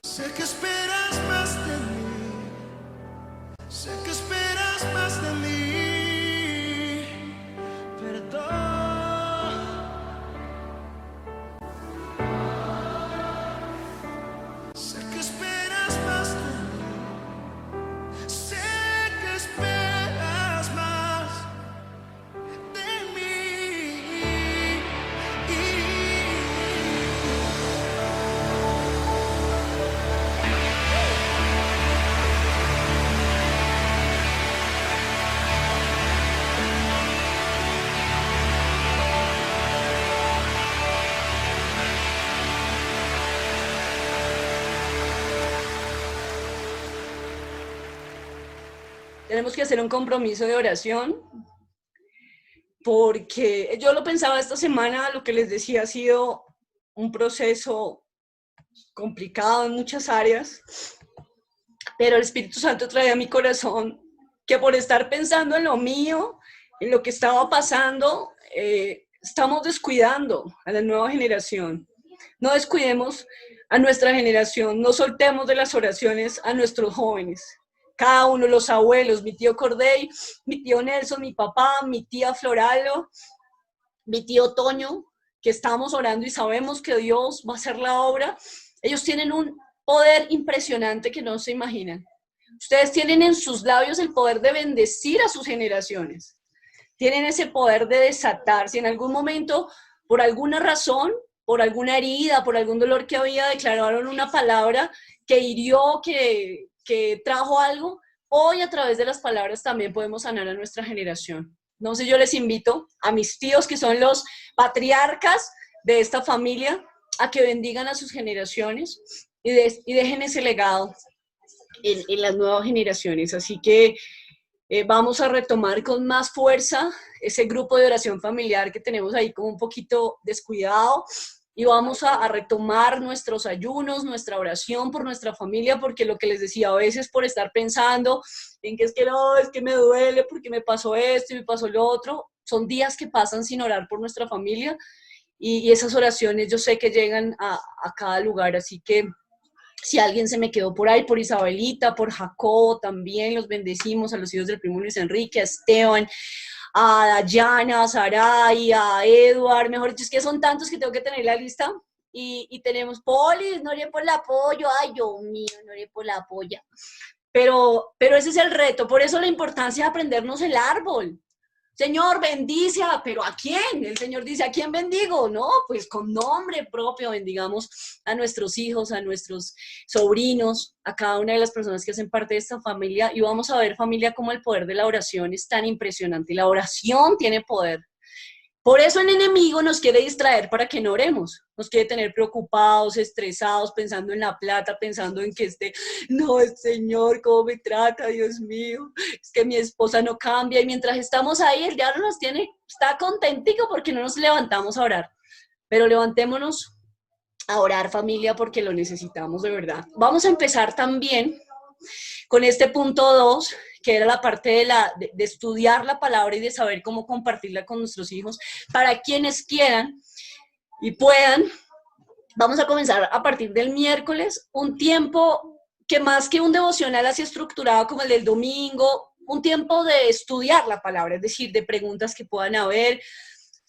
Sé que esperas más de mí, sé que esperas más de mí. Perdón. Sé que esperas más de mí, sé que esperas más de mí. Tenemos que hacer un compromiso de oración, porque yo lo pensaba esta semana, lo que les decía ha sido un proceso complicado en muchas áreas, pero el Espíritu Santo trae a mi corazón que por estar pensando en lo mío, en lo que estaba pasando, estamos descuidando a la nueva generación. No descuidemos a nuestra generación, no soltemos de las oraciones a nuestros jóvenes. Cada uno, los abuelos, mi tío Corday, mi tío Nelson, mi papá, mi tía Floralo, mi tío Toño, que estamos orando y sabemos que Dios va a hacer la obra. Ellos tienen un poder impresionante que no se imaginan. Ustedes tienen en sus labios el poder de bendecir a sus generaciones. Tienen ese poder de desatar. Si en algún momento, por alguna razón, por alguna herida, por algún dolor que había, declararon una palabra que hirió, que trajo algo, hoy a través de las palabras también podemos sanar a nuestra generación. Entonces yo les invito a mis tíos, que son los patriarcas de esta familia, a que bendigan a sus generaciones y dejen ese legado en las nuevas generaciones. Así que vamos a retomar con más fuerza ese grupo de oración familiar que tenemos ahí como un poquito descuidado, y vamos a retomar nuestros ayunos, nuestra oración por nuestra familia, porque lo que les decía, a veces por estar pensando en que es que no, es que me duele porque me pasó esto y me pasó lo otro, son días que pasan sin orar por nuestra familia, y esas oraciones yo sé que llegan a cada lugar. Así que si alguien se me quedó por ahí, por Isabelita, por Jacobo, también los bendecimos, a los hijos del primo Luis Enrique, a Esteban, a Dayana, a Saray, a Edward, mejor dicho, es que son tantos que tengo que tener la lista. Y tenemos Polis, no oré por el apoyo, ay, Dios mío, no oré por la polla. Pero ese es el reto, por eso la importancia de aprendernos el árbol. Señor, bendice, pero ¿a quién? El Señor dice, ¿a quién bendigo? No, pues con nombre propio bendigamos a nuestros hijos, a nuestros sobrinos, a cada una de las personas que hacen parte de esta familia, y vamos a ver, familia, cómo el poder de la oración es tan impresionante. La oración tiene poder. Por eso el enemigo nos quiere distraer para que no oremos, nos quiere tener preocupados, estresados, pensando en la plata, pensando en que no, el Señor, ¿cómo me trata, Dios mío? Es que mi esposa no cambia, y mientras estamos ahí, el diablo nos tiene, está contentico porque no nos levantamos a orar, pero levantémonos a orar, familia, porque lo necesitamos de verdad. Vamos a empezar también con este punto 2, que era la parte de estudiar la palabra y de saber cómo compartirla con nuestros hijos. Para quienes quieran y puedan, vamos a comenzar a partir del miércoles, un tiempo que más que un devocional así estructurado como el del domingo, un tiempo de estudiar la palabra, es decir, de preguntas que puedan haber.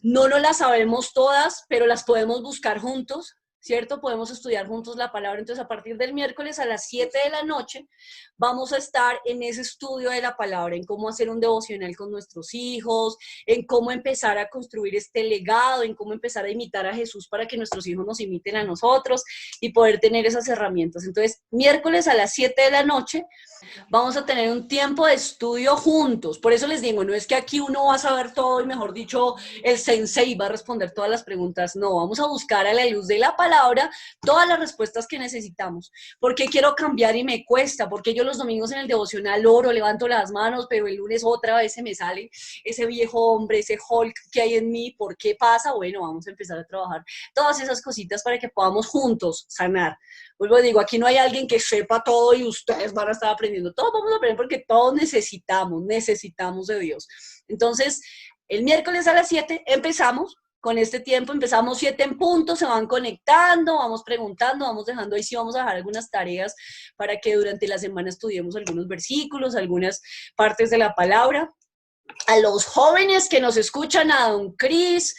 No nos las sabemos todas, pero las podemos buscar juntos, ¿cierto? Podemos estudiar juntos la palabra. Entonces, a partir del miércoles a las 7 de la noche, vamos a estar en ese estudio de la palabra, en cómo hacer un devocional con nuestros hijos, en cómo empezar a construir este legado, en cómo empezar a imitar a Jesús para que nuestros hijos nos imiten a nosotros y poder tener esas herramientas. Entonces, miércoles a las 7 de la noche, vamos a tener un tiempo de estudio juntos. Por eso les digo, no es que aquí uno va a saber todo y, mejor dicho, el sensei va a responder todas las preguntas. No, vamos a buscar a la luz de la palabra todas las respuestas que necesitamos. ¿Por qué quiero cambiar y me cuesta? Porque yo los domingos en el devocional oro, levanto las manos, pero el lunes otra vez se me sale ese viejo hombre, ese Hulk que hay en mí. ¿Por qué pasa? Bueno, vamos a empezar a trabajar todas esas cositas para que podamos juntos sanar. Vuelvo a digo, aquí no hay alguien que sepa todo y ustedes van a estar aprendiendo. Todos vamos a aprender porque todos necesitamos de Dios. Entonces, el miércoles a las 7 empezamos con este tiempo, empezamos 7 en punto, se van conectando, vamos preguntando, vamos dejando, ahí sí vamos a dejar algunas tareas para que durante la semana estudiemos algunos versículos, algunas partes de la palabra. A los jóvenes que nos escuchan, a don Cris,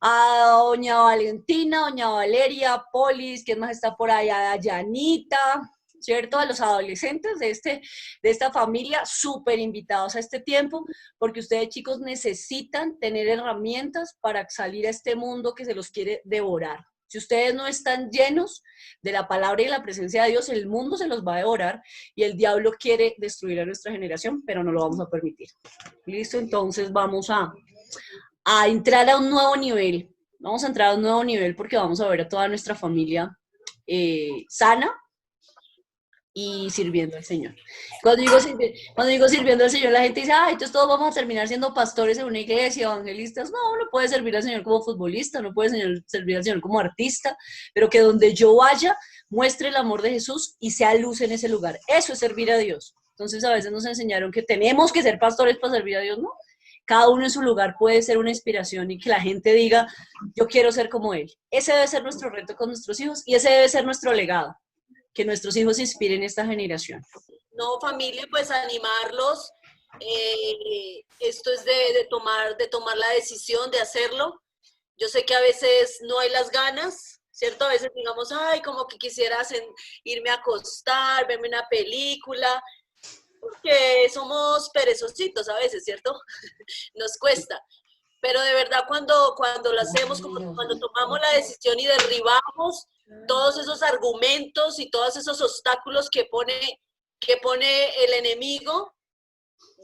a doña Valentina, doña Valeria, Polis, ¿quién más está por ahí? A Dayanita, ¿cierto? A los adolescentes de esta familia, súper invitados a este tiempo, porque ustedes, chicos, necesitan tener herramientas para salir a este mundo que se los quiere devorar. Si ustedes no están llenos de la palabra y de la presencia de Dios, el mundo se los va a devorar y el diablo quiere destruir a nuestra generación, pero no lo vamos a permitir. ¿Listo? Entonces vamos a entrar a un nuevo nivel. Vamos a entrar a un nuevo nivel porque vamos a ver a toda nuestra familia sana y sirviendo al Señor. Cuando digo sirviendo al Señor, la gente dice, ay, entonces todos vamos a terminar siendo pastores en una iglesia, evangelistas. No, uno puede servir al Señor como futbolista, no puede servir al Señor como artista, pero que donde yo vaya, muestre el amor de Jesús y sea luz en ese lugar. Eso es servir a Dios. Entonces a veces nos enseñaron que tenemos que ser pastores para servir a Dios, ¿no? Cada uno en su lugar puede ser una inspiración y que la gente diga, yo quiero ser como él. Ese debe ser nuestro reto con nuestros hijos y ese debe ser nuestro legado, que nuestros hijos inspiren esta generación. No, familia, pues animarlos. Esto es de tomar la decisión de hacerlo. Yo sé que a veces no hay las ganas, ¿cierto? A veces digamos, ay, como que quisiera irme a acostar, verme una película, porque somos perezositos a veces, ¿cierto? Nos cuesta. Pero de verdad cuando lo hacemos, cuando tomamos la decisión y derribamos todos esos argumentos y todos esos obstáculos que pone el enemigo,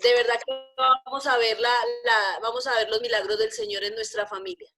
de verdad que vamos a ver los milagros del Señor en nuestra familia.